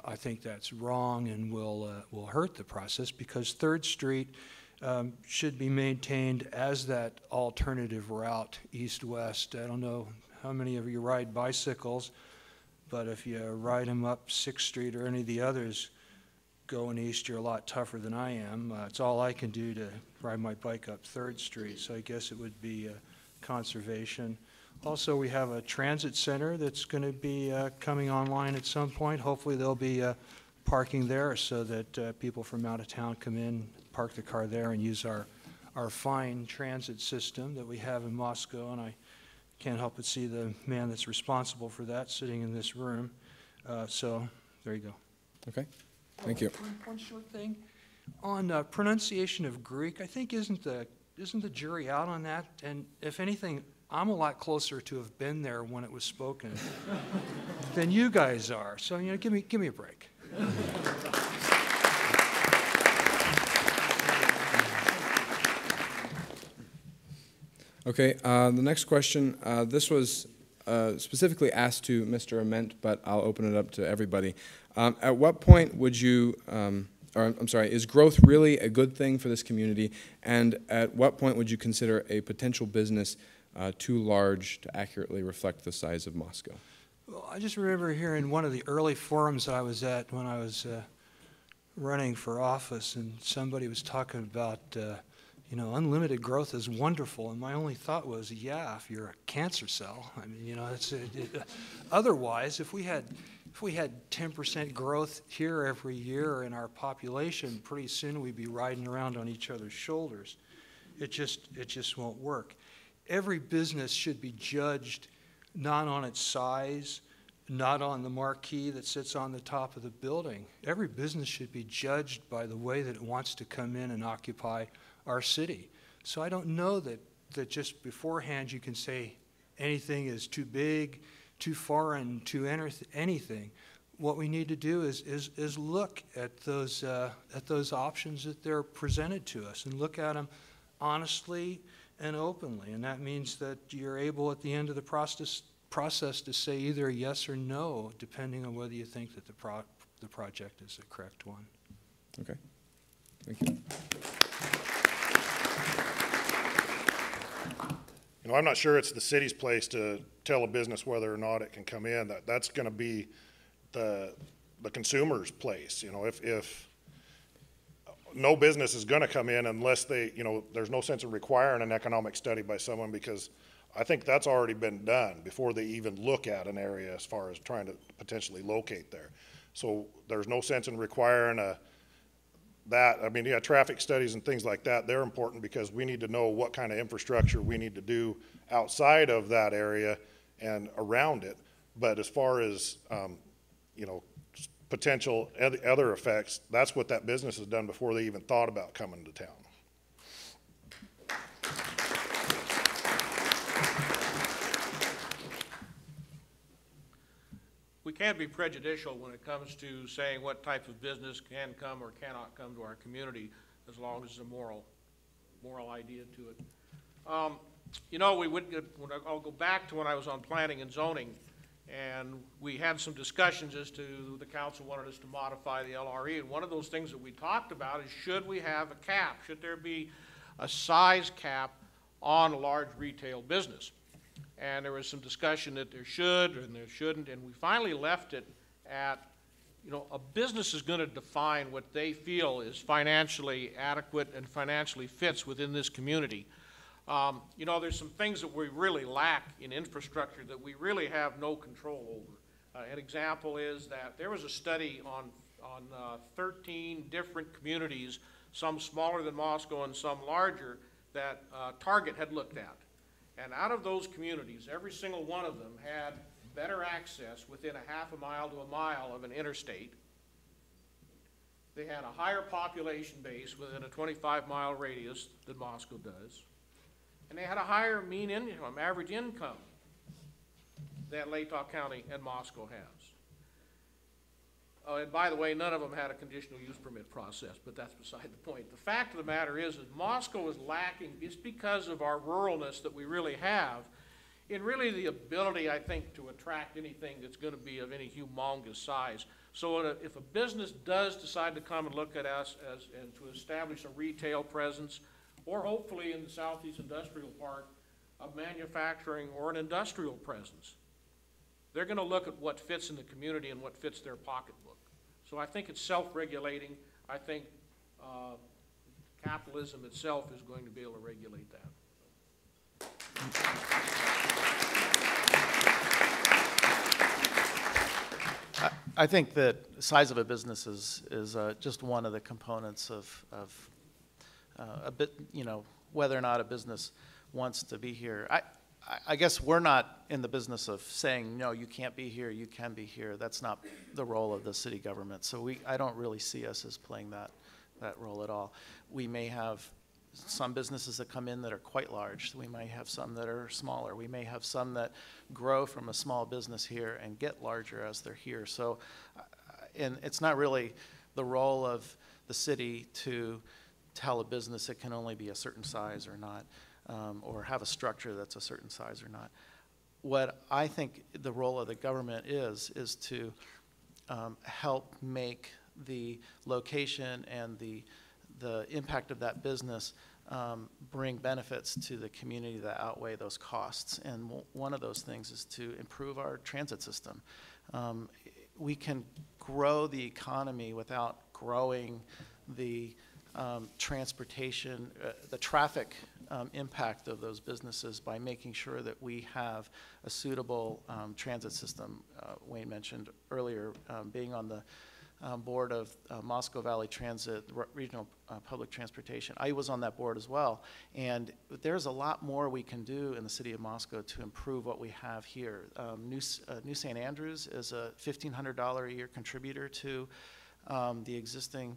I think that's wrong and will hurt the process, because 3rd Street should be maintained as that alternative route east-west. I don't know how many of you ride bicycles, but if you ride them up 6th Street or any of the others going east, you're a lot tougher than I am. It's all I can do to ride my bike up 3rd Street, so I guess it would be conservation. Also, we have a transit center that's going to be coming online at some point. Hopefully there'll be parking there so that people from out of town come in, park the car there, and use our fine transit system that we have in Moscow. And I can't help but see the man that's responsible for that sitting in this room. So there you go. Okay, thank you. One short thing. On pronunciation of Greek, I think isn't the jury out on that? And if anything, I'm a lot closer to have been there when it was spoken than you guys are. So, you know, give me a break. Okay, the next question, this was specifically asked to Mr. Amant, but I'll open it up to everybody. At what point would you, is growth really a good thing for this community? And at what point would you consider a potential business too large to accurately reflect the size of Moscow? Well, I just remember hearing one of the early forums I was at when I was running for office, and somebody was talking about you know, unlimited growth is wonderful, and my only thought was, yeah, if you're a cancer cell. I mean, you know, otherwise, if we had 10% growth here every year in our population, pretty soon we'd be riding around on each other's shoulders. It just won't work. Every business should be judged not on its size, not on the marquee that sits on the top of the building. Every business should be judged by the way that it wants to come in and occupy our city. So I don't know that just beforehand you can say anything is too big, too foreign, too anything. What we need to do is look at those options that they're presented to us, and look at them honestly and openly. And that means that you're able at the end of the process to say either yes or no, depending on whether you think that the project is the correct one. Okay, thank you. You know, I'm not sure it's the city's place to tell a business whether or not it can come in. That's going to be the consumer's place. You know, if no business is going to come in unless they, you know, there's no sense of requiring an economic study by someone, because I think that's already been done before they even look at an area as far as trying to potentially locate there. So there's no sense in requiring I mean, yeah, traffic studies and things like that, they're important because we need to know what kind of infrastructure we need to do outside of that area and around it. But as far as, you know, potential other effects, that's what that business has done before they even thought about coming to town. We can't be prejudicial when it comes to saying what type of business can come or cannot come to our community, as long as there's a moral idea to it. You know, I'll go back to when I was on planning and zoning, and we had some discussions as to the council wanted us to modify the LRE, and one of those things that we talked about is, should we have a cap? Should there be a size cap on a large retail business? And there was some discussion that there should and there shouldn't, and we finally left it at, you know, a business is going to define what they feel is financially adequate and financially fits within this community. You know, there's some things that we really lack in infrastructure that we really have no control over. An example is that there was a study on 13 different communities, some smaller than Moscow and some larger, that Target had looked at. And out of those communities, every single one of them had better access within a half a mile to a mile of an interstate. They had a higher population base within a 25-mile radius than Moscow does. And they had a higher mean income, average income that Latah County and Moscow has. Oh, and by the way, none of them had a conditional use permit process, but that's beside the point. The fact of the matter is that Moscow is lacking, just because of our ruralness that we really have, in really the ability, I think, to attract anything that's going to be of any humongous size. So if a business does decide to come and look at us and to establish a retail presence, or hopefully in the Southeast Industrial Park, a manufacturing or an industrial presence, they're going to look at what fits in the community and what fits their pocketbook. So I think it's self-regulating. I think capitalism itself is going to be able to regulate that. I think that the size of a business is just one of the components of a bit, you know, whether or not a business wants to be here. I guess we're not in the business of saying, no, you can't be here, you can be here. That's not the role of the city government. So I don't really see us as playing that role at all. We may have some businesses that come in that are quite large. We might have some that are smaller. We may have some that grow from a small business here and get larger as they're here. So, and it's not really the role of the city to tell a business it can only be a certain size or not, or have a structure that's a certain size or not. What I think the role of the government is to help make the location and the impact of that business bring benefits to the community that outweigh those costs. And one of those things is to improve our transit system. We can grow the economy without growing the transportation, the traffic impact of those businesses by making sure that we have a suitable transit system. Wayne mentioned earlier being on the board of Moscow Valley Transit, Regional Public Transportation. I was on that board as well, and there's a lot more we can do in the city of Moscow to improve what we have here. New St. Andrews is a $1,500 a year contributor to the existing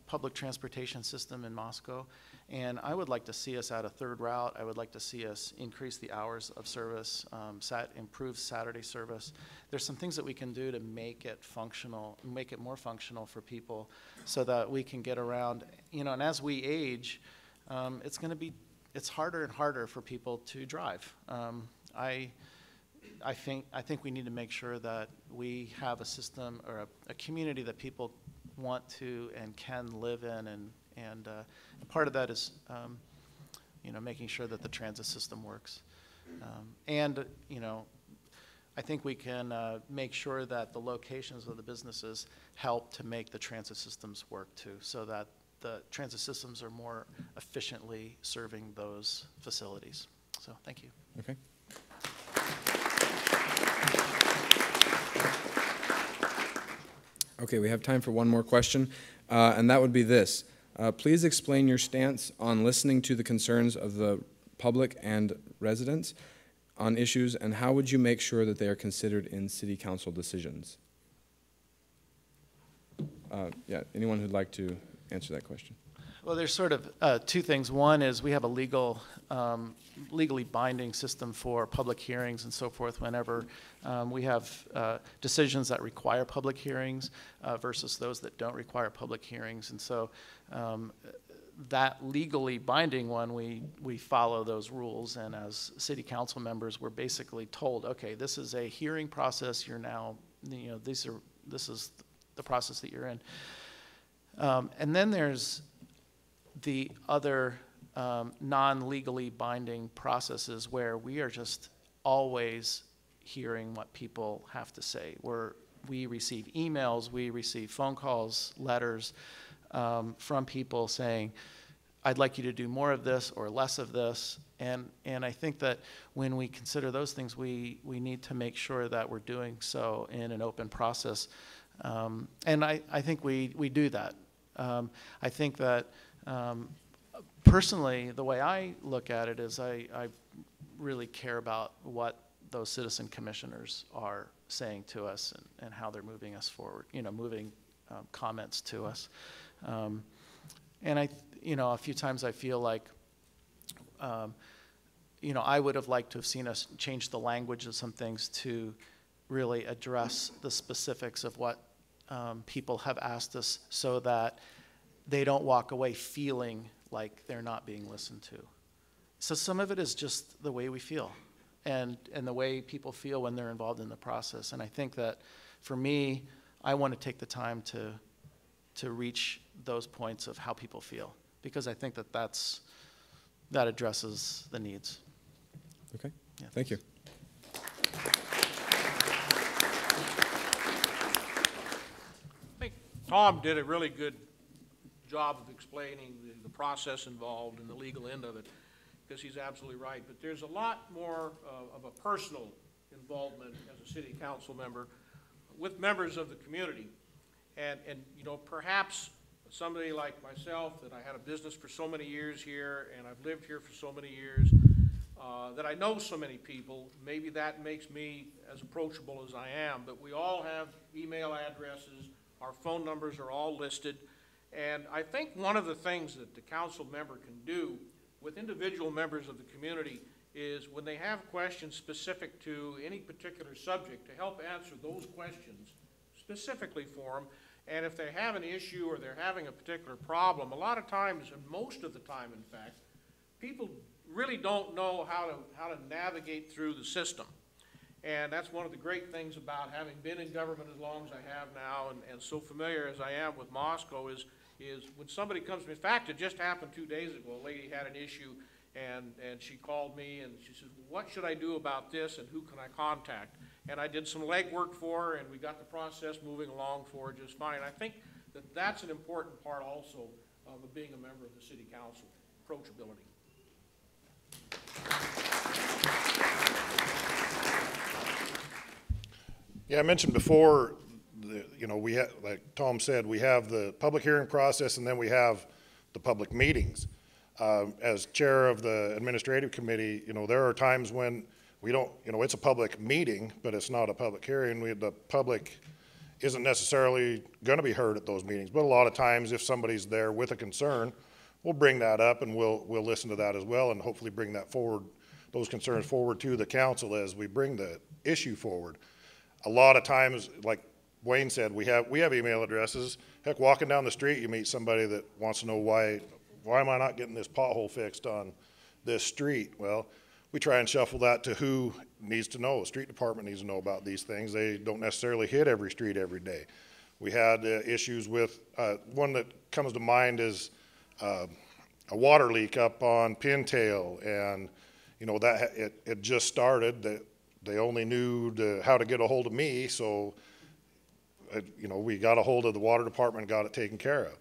public transportation system in Moscow, and I would like to see us add a third route. I would like to see us increase the hours of service, improve Saturday service. There's some things that we can do to make it functional, make it more functional for people so that we can get around, you know, and as we age, it's harder and harder for people to drive. I think we need to make sure that we have a system or a community that people want to and can live in, and part of that is you know, making sure that the transit system works, and you know, I think we can make sure that the locations of the businesses help to make the transit systems work too, so that the transit systems are more efficiently serving those facilities. So thank you. Okay. Okay, we have time for one more question, and that would be this. Please explain your stance on listening to the concerns of the public and residents on issues, and how would you make sure that they are considered in city council decisions? Yeah, anyone who'd like to answer that question? Well, there's sort of two things. One is we have a legally binding system for public hearings and so forth whenever we have decisions that require public hearings versus those that don't require public hearings. And so that legally binding one, we follow those rules. And as city council members, we're basically told, okay, this is a hearing process. You're now, you know, this is the process that you're in. And then there's the other non-legally binding processes where we are just always hearing what people have to say. We receive emails, we receive phone calls, letters from people saying, I'd like you to do more of this or less of this. And I think that when we consider those things, we need to make sure that we're doing so in an open process. And I think we do that. I think that personally, the way I look at it is I really care about what those citizen commissioners are saying to us and how they're moving us forward, you know, moving comments to us. And you know, a few times I feel like you know, I would have liked to have seen us change the language of some things to really address the specifics of what people have asked us, so that they don't walk away feeling like they're not being listened to. So some of it is just the way we feel, and the way people feel when they're involved in the process. And I think that for me, I want to take the time to reach those points of how people feel, because I think that that addresses the needs. Okay, Yeah. thank you. I think Tom did a really good job of explaining the process involved and the legal end of it, because he's absolutely right. But there's a lot more of a personal involvement as a city council member with members of the community. And you know, perhaps somebody like myself, that I had a business for so many years here, and I've lived here for so many years, that I know so many people, maybe that makes me as approachable as I am. But we all have email addresses, our phone numbers are all listed, and I think one of the things that the council member can do with individual members of the community is, when they have questions specific to any particular subject, to help answer those questions specifically for them. And if they have an issue or they're having a particular problem, a lot of times, and most of the time in fact, people really don't know how to navigate through the system. And that's one of the great things about having been in government as long as I have now, and so familiar as I am with Moscow, is when somebody comes to me. In fact, it just happened 2 days ago. A lady had an issue, and she called me, and she says, what should I do about this, and who can I contact? And I did some legwork for her, and we got the process moving along for her just fine. I think that that's an important part also of being a member of the city council, approachability. Yeah, I mentioned before, you know, we have, like Tom said, we have the public hearing process, and then we have the public meetings. As chair of the administrative committee, you know, there are times when we don't, you know, it's a public meeting, but it's not a public hearing. The public isn't necessarily going to be heard at those meetings, but a lot of times, if somebody's there with a concern, we'll bring that up, and we'll listen to that as well, and hopefully bring that forward, those concerns forward to the council as we bring the issue forward. A lot of times, like Wayne said, we have email addresses. Heck, walking down the street, you meet somebody that wants to know why am I not getting this pothole fixed on this street? Well, we try and shuffle that to who needs to know. The street department needs to know about these things. They don't necessarily hit every street every day. We had issues with, one that comes to mind is a water leak up on Pintail, and you know, that it just started. That they only knew how to get a hold of me, so you know, we got a hold of the water department and got it taken care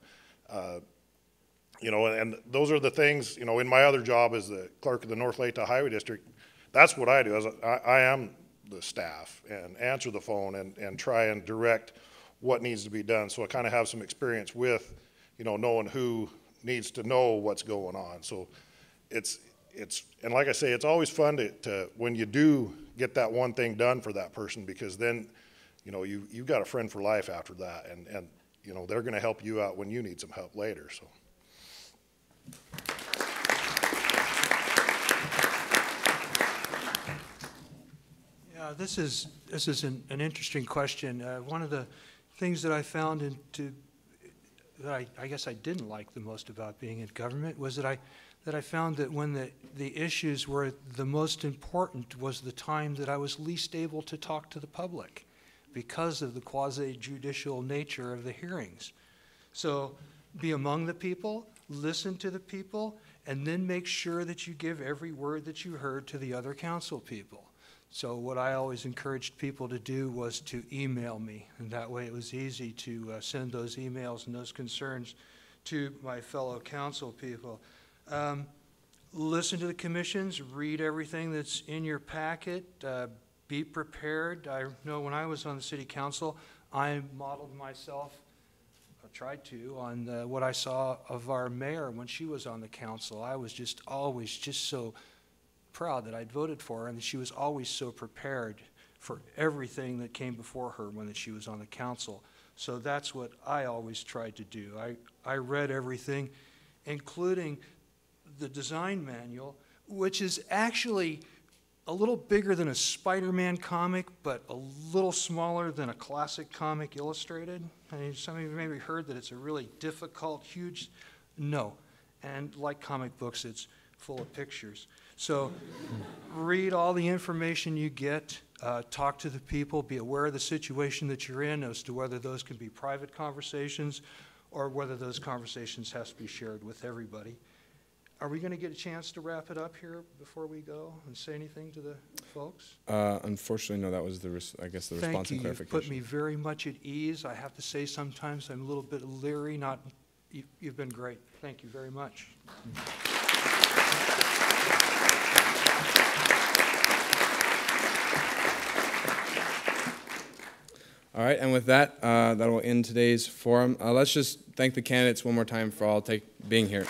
of. You know, and those are the things, you know, in my other job as the clerk of the North Lake Highway District, that's what I do. I am the staff and answer the phone and try and direct what needs to be done. So I kind of have some experience with, you know, knowing who needs to know what's going on. So it's and like I say, it's always fun to when you do get that one thing done for that person, because then, you know, you've got a friend for life after that, and you know, they're going to help you out when you need some help later. So. Yeah, this is an interesting question. One of the things that I found that I guess I didn't like the most about being in government was that I found that when the issues were the most important was the time that I was least able to talk to the public, because of the quasi-judicial nature of the hearings. So be among the people, listen to the people, and then make sure that you give every word that you heard to the other council people. So what I always encouraged people to do was to email me, and that way it was easy to send those emails and those concerns to my fellow council people. Listen to the commissions, read everything that's in your packet, be prepared. I know when I was on the city council, I modeled myself, I tried to, on what I saw of our mayor when she was on the council. I was just always just so proud that I'd voted for her, and that she was always so prepared for everything that came before her when she was on the council. So that's what I always tried to do. I read everything, including the design manual, which is actually a little bigger than a Spider-Man comic, but a little smaller than a classic comic illustrated. I mean, some of you maybe heard that it's a really difficult, huge, no. And like comic books, it's full of pictures. So read all the information you get, talk to the people, be aware of the situation that you're in as to whether those can be private conversations or whether those conversations have to be shared with everybody. Are we going to get a chance to wrap it up here before we go and say anything to the folks? Unfortunately, no, that was the response and clarification. Thank you. You've put me very much at ease. I have to say sometimes I'm a little bit leery. You've been great. Thank you very much. All right, and with that, that will end today's forum. Let's just thank the candidates one more time for all being here.